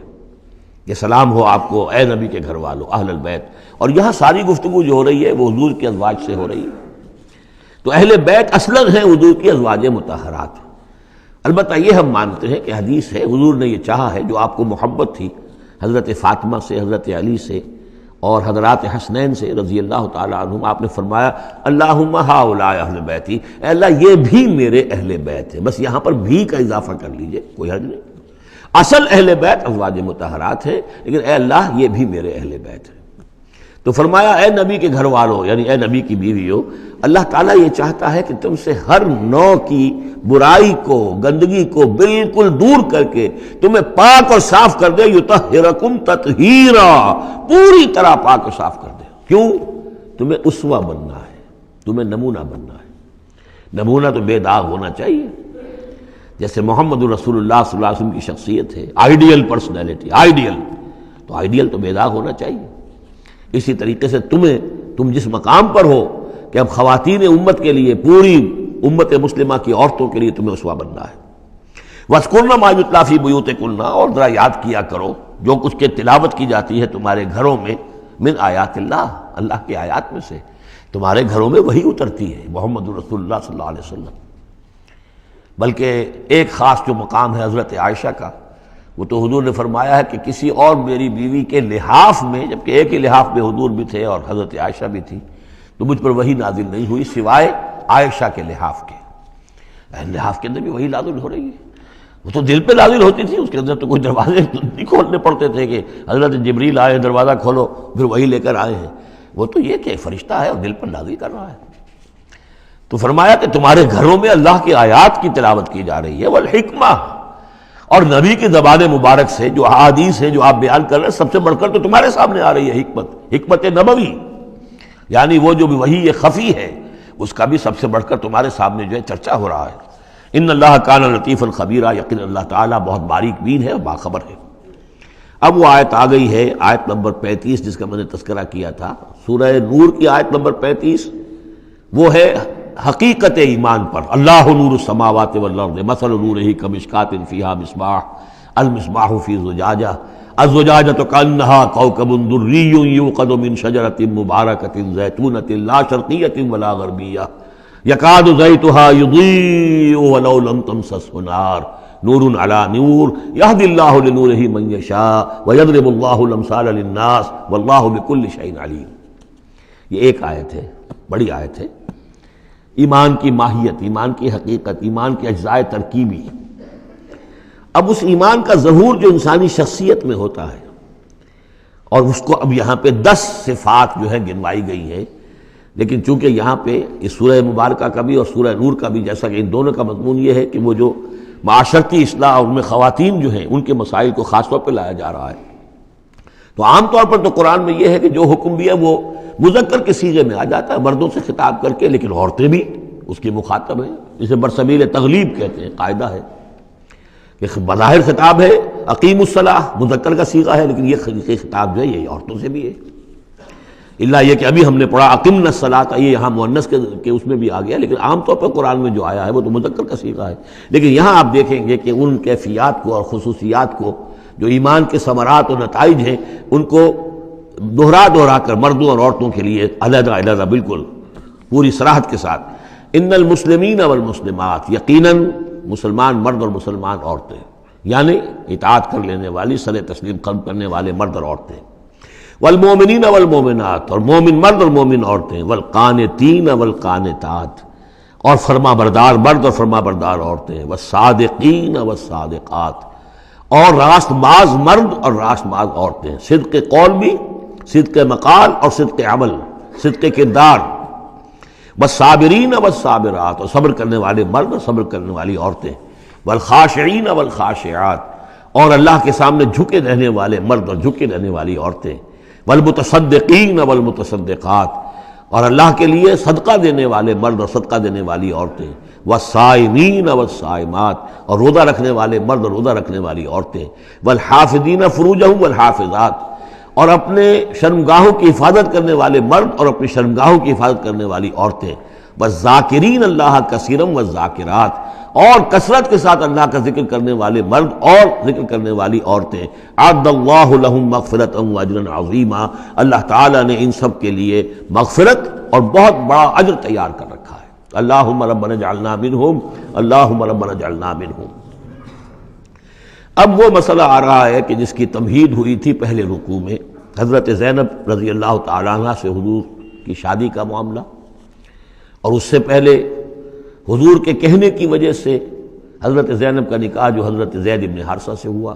کہ سلام ہو آپ کو اے نبی کے گھر والوں اہل البیت، اور یہاں ساری گفتگو جو ہو رہی ہے وہ حضور کے ازواج سے ہو رہی ہے۔ تو اہل بیت اصلاً ہیں حضور کی ازواج مطہرات۔ البتہ یہ ہم مانتے ہیں کہ حدیث ہے حضور نے یہ چاہا ہے، جو آپ کو محبت تھی حضرت فاطمہ سے، حضرت علی سے اور حضرات حسنین سے رضی اللہ تعالی عنہم، آپ نے فرمایا اللہم ہؤلاء اہل بیتی، اے اللہ یہ بھی میرے اہل بیت ہیں۔ بس یہاں پر بھی کا اضافہ کر لیجئے، کوئی حرج نہیں۔ اصل اہل بیت ازواج مطہرات ہے، لیکن اے اللہ یہ بھی میرے اہل بیت ہیں۔ تو فرمایا اے نبی کے گھر والوں، یعنی اے نبی کی بیویوں، اللہ تعالیٰ یہ چاہتا ہے کہ تم سے ہر نوع کی برائی کو، گندگی کو بالکل دور کر کے تمہیں پاک اور صاف کر دے، یطہرکم تطہیرا، پوری طرح پاک اور صاف کر دے۔ کیوں؟ تمہیں اسوہ بننا ہے، تمہیں نمونہ بننا ہے۔ نمونہ تو بے داغ ہونا چاہیے، جیسے محمد رسول اللہ صلی اللہ علیہ وسلم کی شخصیت ہے، آئیڈیل پرسنالٹی، آئیڈیل، تو آئیڈیل تو بے داغ ہونا چاہیے۔ اسی طریقے سے تم جس مقام پر ہو کہ اب خواتین امت کے لیے، پوری امت مسلمہ کی عورتوں کے لیے تمہیں اسوہ بننا ہے۔ وَاذْكُرْنَ مَا يُتْلَىٰ فِي بُيُوتِكُنَّ، اور ذرا یاد کیا کرو جو کچھ کے تلاوت کی جاتی ہے تمہارے گھروں میں، من آیات اللہ، اللہ کی آیات میں سے تمہارے گھروں میں وہی اترتی ہے، محمد رسول اللہ صلی اللہ علیہ وسلم۔ بلکہ ایک خاص جو مقام ہے حضرت عائشہ کا، وہ تو حضور نے فرمایا ہے کہ کسی اور میری بیوی کے لحاف میں، جبکہ ایک ہی لحاف میں حضور بھی تھے اور حضرت عائشہ بھی تھی، تو مجھ پر وہی نازل نہیں ہوئی سوائے عائشہ کے لحاف کے۔ لحاف کے اندر بھی وہی نازل ہو رہی ہے، وہ تو دل پہ نازل ہوتی تھی، اس کے اندر تو کوئی دروازے نہیں کھولنے پڑتے تھے کہ حضرت جبریل آئے دروازہ کھولو پھر وہی لے کر آئے ہیں۔ وہ تو یہ کہ فرشتہ ہے اور دل پر نازل کر رہا ہے۔ تو فرمایا کہ تمہارے گھروں میں اللہ کی آیات کی تلاوت کی جا رہی ہے، والحکمہ، اور نبی کی زبان مبارک سے جو احادیث ہیں جو آپ بیان کر رہے ہیں، سب سے بڑھ کر تو تمہارے سامنے آ رہی ہے حکمت نبوی، یعنی وہ جو بھی وحی خفی ہے اس کا بھی سب سے بڑھ کر تمہارے سامنے جو ہے چرچا ہو رہا ہے۔ ان اللہ کان لطیفا خبیرا، یقین اللہ تعالیٰ بہت باریک بین ہے اور باخبر ہے۔ اب وہ آیت آ گئی ہے، آیت نمبر 35 جس کا میں نے تذکرہ کیا تھا، سورہ نور کی آیت نمبر 35، وہ ہے حقیقت ایمان پر۔ اللہ نور السماوات والارض مثل نورہ کمشکاۃ فیہا مصباح المصباح فی زجاجہ الزجاجۃ کأنہا کوکب دری یوقد من شجرۃ مبارکۃ زیتونۃ لا شرقیۃ ولا غربیہ یکاد زیتها یضیء ولو لم تمسسہ نار نور علی نور یہدی اللہ لنورہ من یشاء ویضرب اللہ الامثال للناس واللہ بکل شیء علیم۔ یہ ایک آیت ہے، بڑی آیت ہے، ایمان کی ماہیت، ایمان کی حقیقت، ایمان کے اجزاء ترکیبی۔ اب اس ایمان کا ظہور جو انسانی شخصیت میں ہوتا ہے، اور اس کو اب یہاں پہ 10 صفات جو ہے گنوائی گئی ہیں، لیکن چونکہ یہاں پہ اس سورہ مبارکہ کا بھی اور سورہ نور کا بھی، جیسا کہ ان دونوں کا مضمون یہ ہے کہ وہ جو معاشرتی اصلاح، ان میں خواتین جو ہیں ان کے مسائل کو خاص طور پہ لایا جا رہا ہے۔ تو عام طور پر تو قرآن میں یہ ہے کہ جو حکم بھی ہے وہ مذکر کے صیغے میں آ جاتا ہے، مردوں سے خطاب کر کے، لیکن عورتیں بھی اس کی مخاطب ہیں، اسے برسبیل تغلیب کہتے ہیں، قاعدہ ہے کہ بظاہر خطاب ہے اقیم الصلاۃ، مذکر کا صیغہ ہے، لیکن یہ خطاب جو ہے یہ عورتوں سے بھی ہے، اللہ یہ کہ ابھی ہم نے پڑھا اقمنا الصلاۃ، یہ یہاں مؤنث کے اس میں بھی آ گیا، لیکن عام طور پر قرآن میں جو آیا ہے وہ تو مذکر کا صیغہ ہے۔ لیکن یہاں آپ دیکھیں گے کہ ان کیفیات کو اور خصوصیات کو، جو ایمان کے ثمرات اور نتائج ہیں، ان کو دہرا کر مردوں اور عورتوں کے لیے علیحدہ علیحدہ بالکل پوری صراحت کے ساتھ، ان المسلمین والمسلمات، یقیناً مسلمان مرد اور مسلمان عورتیں، یعنی اطاعت کر لینے والی، سر تسلیم قلب کرنے والے مرد اور عورتیں، والمومنین والمومنات، اور مومن مرد اور مومن عورتیں، والقانتین والقانتات، اور فرما بردار مرد اور فرما بردار عورتیں، والصادقین والصادقات، اور راست باز مرد اور راست باز عورتیں، صدق قول بھی، صدق مقال اور صدق عمل، صدق کردار، والصابرین والصابرات، اور صبر کرنے والے مرد اور صبر کرنے والی عورتیں، والخاشعین والخاشعات، اور اللہ کے سامنے جھکے رہنے والے مرد اور جھکے رہنے والی عورتیں، والمتصدقین والمتصدقات، اور اللہ کے لیے صدقہ دینے والے مرد اور صدقہ دینے والی عورتیں، والصائمین والصائمات، اور روزہ رکھنے والے مرد اور روزہ رکھنے والی عورتیں، والحافظین فروجہم والحافظات، اور اپنے شرمگاہوں کی حفاظت کرنے والے مرد اور اپنی شرمگاہوں کی حفاظت کرنے والی عورتیں، والذاکرین اللہ کثیرا والذاکرات، اور کثرت کے ساتھ اللہ کا ذکر کرنے والے مرد اور ذکر کرنے والی عورتیں، اعد اللہ لہم مغفرۃ واجرا عظیما، اللہ تعالیٰ نے ان سب کے لیے مغفرت اور بہت بڑا اجر تیار کر رکھا ہے۔ اللہم ربنا اجعلنا منہم، اللہم ربنا اجعلنا منہم۔ اب وہ مسئلہ آ رہا ہے کہ جس کی تمہید ہوئی تھی پہلے رکوع میں، حضرت زینب رضی اللہ تعالیٰ عنہ سے حضور کی شادی کا معاملہ، اور اس سے پہلے حضور کے کہنے کی وجہ سے حضرت زینب کا نکاح جو حضرت زید ابن حارثہ سے ہوا،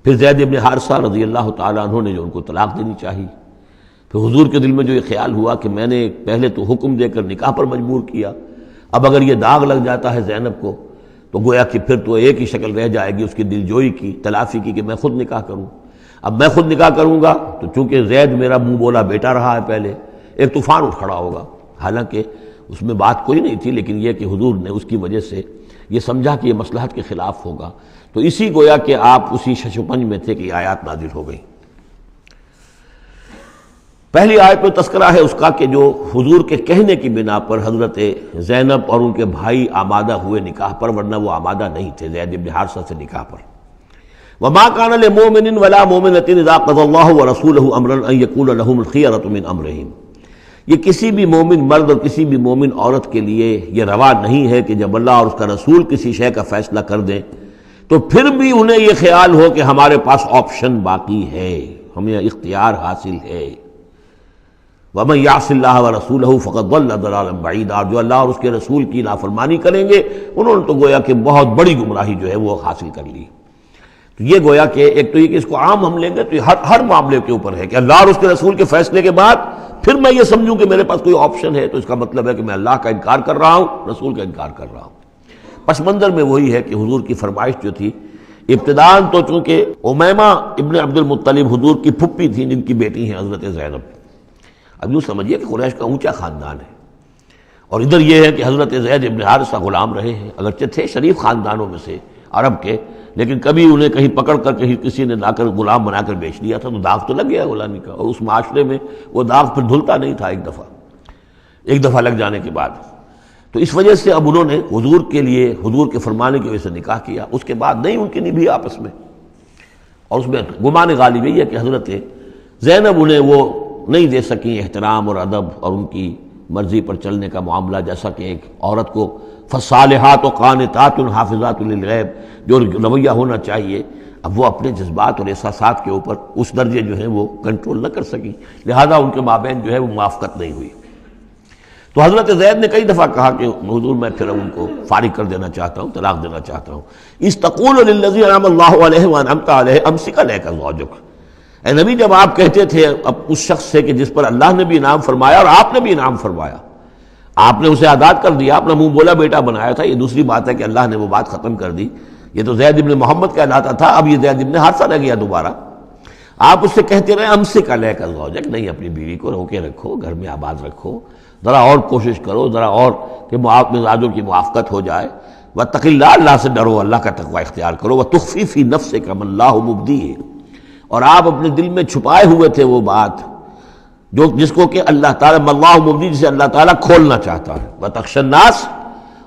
پھر زید ابن حارثہ رضی اللہ تعالیٰ عنہ نے جو ان کو طلاق دینی چاہی، پھر حضور کے دل میں جو یہ خیال ہوا کہ میں نے پہلے تو حکم دے کر نکاح پر مجبور کیا، اب اگر یہ داغ لگ جاتا ہے زینب کو تو گویا کہ پھر تو ایک ہی شکل رہ جائے گی اس کی دل جوئی کی، تلافی کی، کہ میں خود نکاح کروں۔ اب میں خود نکاح کروں گا تو چونکہ زید میرا منہ بولا بیٹا رہا ہے پہلے، ایک طوفان اٹھ کھڑا ہوگا، حالانکہ اس میں بات کوئی نہیں تھی، لیکن یہ کہ حضور نے اس کی وجہ سے یہ سمجھا کہ یہ مصلحت کے خلاف ہوگا، تو اسی گویا کہ آپ اسی شش و پنج میں تھے کہ یہ آیات نازل ہو گئی۔ پہلی آیت میں تذکرہ ہے اس کا کہ جو حضور کے کہنے کی بنا پر حضرت زینب اور ان کے بھائی آمادہ ہوئے نکاح پر، ورنہ وہ آمادہ نہیں تھے زید بن حارثہ سے نکاح پر۔ وما كان لمؤمن ولا مؤمنة اذا قضى الله ورسوله امرا ان يكون لهم الخيرة من امرهم، یہ کسی بھی مومن مرد اور کسی بھی مومن عورت کے لیے یہ روا نہیں ہے کہ جب اللہ اور اس کا رسول کسی شے کا فیصلہ کر دیں تو پھر بھی انہیں یہ خیال ہو کہ ہمارے پاس آپشن باقی ہے، ہمیں اختیار حاصل ہے۔ وَمَن يَعْصِ اللَّهَ وَرَسُولَهُ فَقَدْ ضَلَّ ضَلَالًا بَعِيدًا، جو اللہ اور اس کے رسول کی نافرمانی کریں گے انہوں نے تو گویا کہ بہت بڑی گمراہی جو ہے وہ حاصل کر لی۔ تو یہ گویا کہ ایک تو یہ کہ اس کو عام ہم لیں گے تو یہ ہر معاملے کے اوپر ہے کہ اللہ اور اس کے رسول کے فیصلے کے بعد پھر میں یہ سمجھوں کہ میرے پاس کوئی آپشن ہے، تو اس کا مطلب ہے کہ میں اللہ کا انکار کر رہا ہوں، رسول کا انکار کر رہا ہوں۔ پس منظر میں وہی ہے کہ حضور کی فرمائش جو تھی ابتداءً تو چونکہ امیمہ ابن عبد المطلب حضور کی پھپھی تھیں جن کی بیٹی ہیں حضرت زینب، اب یوں سمجھیے کہ قریش کا اونچا خاندان ہے، اور ادھر یہ ہے کہ حضرت زید ابن حارثہ غلام رہے ہیں، اگرچہ تھے شریف خاندانوں میں سے عرب کے، لیکن کبھی انہیں کہیں پکڑ کر کہیں کسی نے لا کر غلام بنا کر بیچ دیا تھا تو داغ تو لگ گیا غلامی کا، اور اس معاشرے میں وہ داغ پھر دھلتا نہیں تھا ایک دفعہ لگ جانے کے بعد۔ تو اس وجہ سے اب انہوں نے حضور کے لیے، حضور کے فرمانے کی وجہ سے نکاح کیا، اس کے بعد نہیں ان کی نبھی آپس میں، اور اس میں گمان غالب یہی ہے کہ حضرت زینب انہیں وہ نہیں دے سکیں احترام اور ادب اور ان کی مرضی پر چلنے کا معاملہ، جیسا کہ ایک عورت کو فصالحات و قانتات حافظات للغیب جو رویہ ہونا چاہیے، اب وہ اپنے جذبات اور احساسات کے اوپر اس درجے جو ہیں وہ کنٹرول نہ کر سکی، لہذا ان کے مابین جو ہے وہ موافقت نہیں ہوئی۔ تو حضرت زید نے کئی دفعہ کہا کہ حضور میں پھر ان کو فارغ کر دینا چاہتا ہوں، طلاق دینا چاہتا ہوں۔ استقول للذی انعم اللہ علیہ وانعمت علیہ امسک علیک زوجک، اے نبی جب آپ کہتے تھے اب اس شخص سے کہ جس پر اللہ نے بھی انعام فرمایا اور آپ نے بھی انعام فرمایا، آپ نے اسے آزاد کر دیا، اپنا منہ بولا بیٹا بنایا تھا، یہ دوسری بات ہے کہ اللہ نے وہ بات ختم کر دی، یہ تو زید ابن محمد کہلاتا تھا، اب یہ زید ابن حارثہ رہ گیا دوبارہ۔ آپ اس سے کہتے رہے امسک علیک زوجک، نہیں اپنی بیوی کو روکے رکھو، گھر میں آباد رکھو، ذرا اور کوشش کرو، ذرا اور کہ مزاجوں کی موافقت ہو جائے۔ واتق اللہ، اللہ سے ڈرو، اللہ کا تقوی اختیار کرو۔ وتخفی فی نفسک ما اللہ مبدیہ، اور آپ اپنے دل میں چھپائے ہوئے تھے وہ بات جو جس کو کہ اللہ تعالیٰ اللہ مبدی، جسے اللہ تعالیٰ کھولنا چاہتا ہے۔ وتخشى الناس،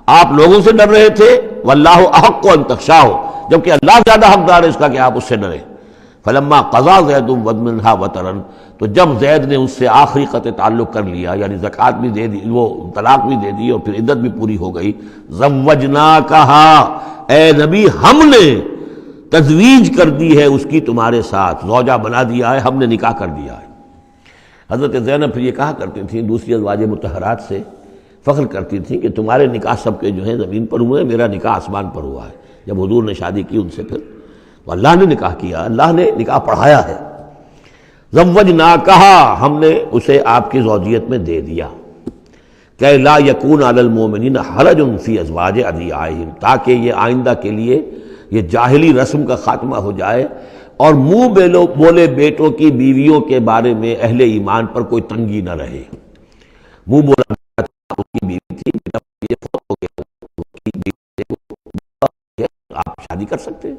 آپ لوگوں سے ڈر رہے تھے، واللہ احق ان تخشاہ، جبکہ اللہ زیادہ حقدار ہے اس کا کہ آپ اس سے ڈریں۔ فلما قضا زید منها وطرا، تو جب زید نے اس سے آخری قطع تعلق کر لیا، یعنی زکوٰۃ بھی دے دی، وہ طلاق بھی دے دی اور پھر عدت بھی پوری ہو گئی، زوجناکہا، اے نبی ہم نے تزویج کر دی ہے اس کی تمہارے ساتھ، زوجہ بنا دیا ہے، ہم نے نکاح کر دیا ہے۔ حضرت زینب پھر یہ کہا کرتی تھیں، دوسری ازواج مطہرات سے فخر کرتی تھیں کہ تمہارے نکاح سب کے جو ہیں زمین پر ہوئے ہیں، میرا نکاح آسمان پر ہوا ہے۔ جب حضور نے شادی کی ان سے پھر تو اللہ نے نکاح کیا، اللہ نے نکاح پڑھایا ہے۔ زوجناکہا، ہم نے اسے آپ کی زوجیت میں دے دیا، کہ لا یکون علی المؤمنین حرج فی ازواج ادعیائہم، تاکہ یہ آئندہ کے لیے یہ جاہلی رسم کا خاتمہ ہو جائے اور منہ بولے بیٹوں کی بیویوں کے بارے میں اہل ایمان پر کوئی تنگی نہ رہے. منہ بولا بیٹا تھا، اس کی بیوی تھی، بیٹا یہ فوت ہو گیا، اس کی بیوی سے آپ شادی کر سکتے ہیں.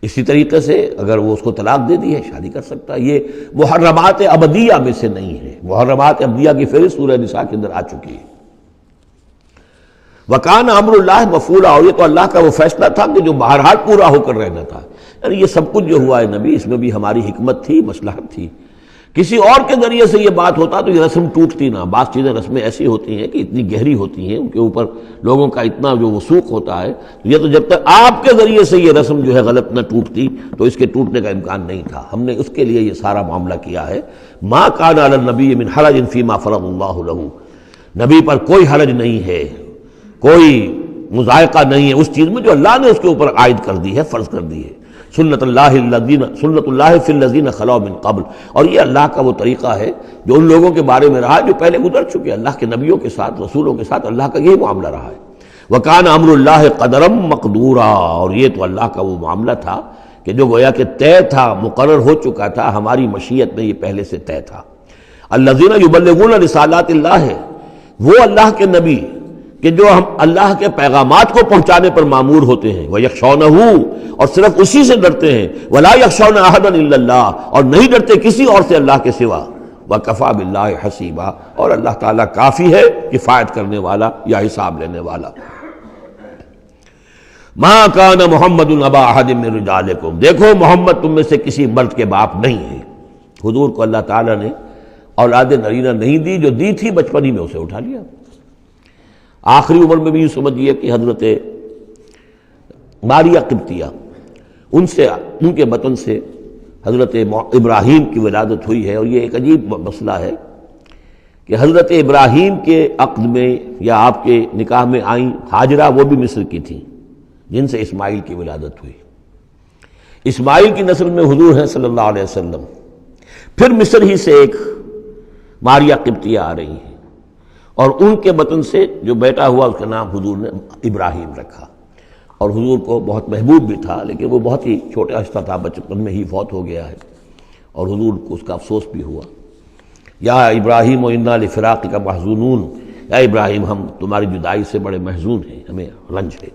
اسی طریقے سے اگر وہ اس کو طلاق دے دی ہے شادی کر سکتا ہے. یہ محرمات ابدیہ میں سے نہیں ہے. محرمات ابدیہ کی فہرست سورہ نساء کے اندر آ چکی ہے. وَكَانَ أَمْرُ اللَّهِ مَفْعُولًا، اور یہ تو اللہ کا وہ فیصلہ تھا کہ جو بہرحال پورا ہو کر رہنا تھا. یعنی یہ سب کچھ جو ہوا ہے نبی، اس میں بھی ہماری حکمت تھی، مصلحت تھی. کسی اور کے ذریعے سے یہ بات ہوتا تو یہ رسم ٹوٹتی نہ. بعض چیزیں رسمیں ایسی ہوتی ہیں کہ اتنی گہری ہوتی ہیں، ان کے اوپر لوگوں کا اتنا جو وثوق ہوتا ہے، یہ تو جب تک آپ کے ذریعے سے یہ رسم جو ہے غلط نہ ٹوٹتی تو اس کے ٹوٹنے کا امکان نہیں تھا. ہم نے اس کے لیے یہ سارا معاملہ کیا ہے. ما کان علی النبی من حرج فیما فرض اللہ لہ، نبی پر کوئی حرج نہیں ہے، کوئی مضائقہ نہیں ہے اس چیز میں جو اللہ نے اس کے اوپر عائد کر دی ہے، فرض کر دی ہے. سنت اللہ فی الذین خلو من قبل، اور یہ اللہ کا وہ طریقہ ہے جو ان لوگوں کے بارے میں رہا جو پہلے گزر چکے. اللہ کے نبیوں کے ساتھ، رسولوں کے ساتھ اللہ کا یہی معاملہ رہا ہے. وکان امر اللہ قدرا مقدورا، اور یہ تو اللہ کا وہ معاملہ تھا کہ جو گویا کہ طے تھا، مقرر ہو چکا تھا، ہماری مشیت میں یہ پہلے سے طے تھا. الذین یبلغون رسالات اللہ، وہ اللہ کے نبی کہ جو ہم اللہ کے پیغامات کو پہنچانے پر مامور ہوتے ہیں. وَيَخْشَوْنَهُ، اور صرف اسی سے ڈرتے ہیں. وَلَا يَخْشَوْنَ أَحَدًا إِلَّا اللَّهَ، اور نہیں ڈرتے کسی اور سے اللہ کے سوا. وَكَفَى بِاللَّهِ حَسِيبًا، اور اللہ تعالیٰ کافی ہے کفایت کرنے والا یا حساب لینے والا. مَا كَانَ مُحَمَّدٌ أَبَا أَحَدٍ مِّن رِجَالِكُمْ، دیکھو محمد تم میں سے کسی مرد کے باپ نہیں ہے. حضور کو اللہ تعالیٰ نے اولاد نرینہ نہیں دی، جو دی تھی بچپن ہی میں اسے اٹھا لیا. آخری عمر میں بھی یہ سمجھیے کہ حضرت ماریہ قبطیہ، ان کے بطن سے حضرت ابراہیم کی ولادت ہوئی ہے. اور یہ ایک عجیب مسئلہ ہے کہ حضرت ابراہیم کے عقد میں یا آپ کے نکاح میں آئیں ہاجرہ، وہ بھی مصر کی تھیں جن سے اسماعیل کی ولادت ہوئی. اسماعیل کی نسل میں حضور ہیں صلی اللہ علیہ وسلم. پھر مصر ہی سے ایک ماریہ قبطیہ آ رہی ہیں، اور ان کے بطن سے جو بیٹا ہوا اس کا نام حضور نے ابراہیم رکھا. اور حضور کو بہت محبوب بھی تھا، لیکن وہ بہت ہی چھوٹا ہستہ تھا، بچپن میں ہی فوت ہو گیا ہے، اور حضور کو اس کا افسوس بھی ہوا. یا ابراہیم انا لفراقک محزونون، یا ابراہیم ہم تمہاری جدائی سے بڑے محزون ہیں، ہمیں رنج ہے.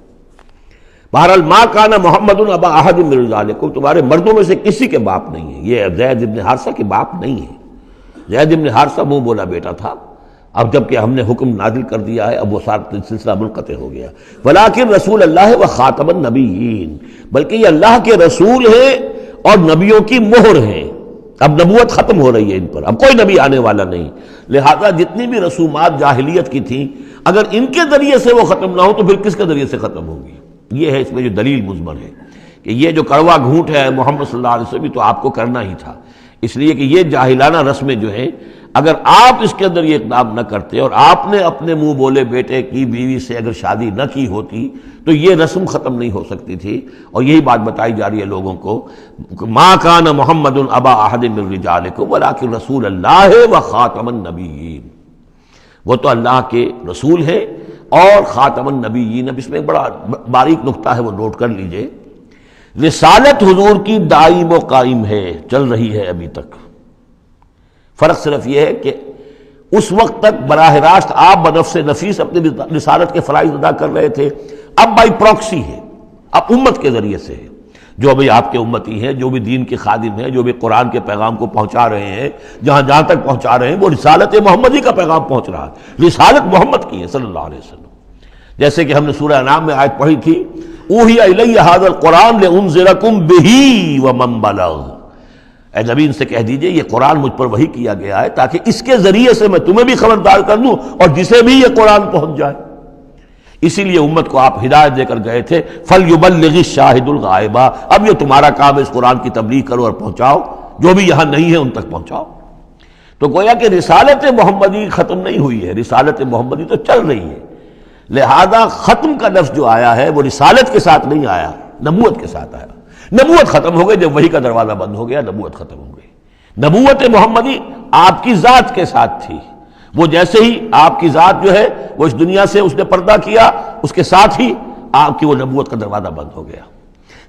بہرحال ما کان محمد ابا احد من رجالکم، تمہارے مردوں میں سے کسی کے باپ نہیں ہے. یہ زید ابن حارثہ کے باپ نہیں ہے. زید ابن حارثہ منہ بولا بیٹا تھا. اب جب کہ ہم نے حکم نازل کر دیا ہے، اب وہ سارا سلسلہ منقطع ہو گیا. ولیکن رسول اللہ و خاتم النبیین، بلکہ یہ اللہ کے رسول ہیں اور نبیوں کی مہر ہیں. اب نبوت ختم ہو رہی ہے ان پر، اب کوئی نبی آنے والا نہیں. لہذا جتنی بھی رسومات جاہلیت کی تھیں، اگر ان کے ذریعے سے وہ ختم نہ ہو تو پھر کس کے ذریعے سے ختم ہوگی؟ یہ ہے اس میں جو دلیل مضمر ہے کہ یہ جو کڑوا گھونٹ ہے محمد صلی اللہ علیہ وسلم تو آپ کو کرنا ہی تھا. اس لیے کہ یہ جاہلانہ رسمیں جو ہیں، اگر آپ اس کے اندر یہ اقدام نہ کرتے اور آپ نے اپنے منہ بولے بیٹے کی بیوی سے اگر شادی نہ کی ہوتی تو یہ رسم ختم نہیں ہو سکتی تھی. اور یہی بات بتائی جا رہی ہے لوگوں کو، ما کان محمد ابا احد من رجالکم ولکن رسول اللہ و خاتم النبیین، وہ تو اللہ کے رسول ہیں اور خاتم النبیین. اب اس میں ایک بڑا باریک نقطہ ہے، وہ نوٹ کر لیجئے. رسالت حضور کی دائم و قائم ہے، چل رہی ہے ابھی تک. فرق صرف یہ ہے کہ اس وقت تک براہ راست آپ بنفس نفیس اپنی رسالت کے فرائض ادا کر رہے تھے، اب بائی پروکسی ہے، اب امت کے ذریعے سے ہے. جو بھی آپ کے امتی ہیں، جو بھی دین کے خادم ہیں، جو بھی قرآن کے پیغام کو پہنچا رہے ہیں، جہاں تک پہنچا رہے ہیں وہ رسالت محمدی کا پیغام پہنچ رہا ہے. رسالت محمد کی ہے صلی اللہ علیہ وسلم. جیسے کہ ہم نے سورہ انعام میں آیت پڑھی تھی، اوحی الی ھذا القرآن لانذرکم بہ ومن بلغ، اے نبی ان سے کہہ دیجئے یہ قرآن مجھ پر وحی کیا گیا ہے تاکہ اس کے ذریعے سے میں تمہیں بھی خبردار کر دوں اور جسے بھی یہ قرآن پہنچ جائے. اسی لیے امت کو آپ ہدایت دے کر گئے تھے، فَلْيُبَلِّغِ الشَّاهِدُ الْغَائِبَ، اب یہ تمہارا کام ہے اس قرآن کی تبلیغ کرو اور پہنچاؤ، جو بھی یہاں نہیں ہے ان تک پہنچاؤ. تو گویا کہ رسالت محمدی ختم نہیں ہوئی ہے، رسالت محمدی تو چل رہی ہے. لہذا ختم کا لفظ جو آیا ہے وہ رسالت کے ساتھ نہیں آیا، نبوت کے ساتھ آیا. نبوت ختم ہو گئی جب وحی کا دروازہ بند ہو گیا، نبوت ختم ہو گئی. نبوت محمدی آپ کی ذات کے ساتھ تھی. وہ جیسے ہی آپ کی ذات جو ہے وہ اس دنیا سے اس نے پردہ کیا، اس کے ساتھ ہی آپ کی وہ نبوت کا دروازہ بند ہو گیا.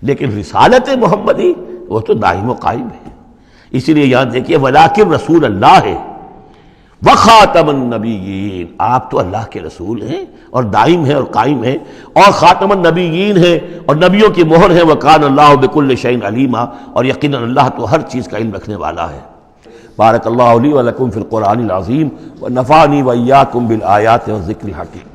لیکن رسالت محمدی وہ تو دائم و قائم ہے. اسی لیے یاد دیکھیے ولیکن رسول اللہ ہے وخاتم النبیین، آپ تو اللہ کے رسول ہیں اور دائم ہیں اور قائم ہیں، اور خاتم النبیین ہیں اور نبیوں کی مہر ہے. وکان اللہ بکل شیء علیما، اور یقیناً اللہ تو ہر چیز کا علم رکھنے والا ہے. بارک اللہ لی ولکم فی القرآن العظیم ونفعنی وإیاکم بالآیات والذکر الحکیم.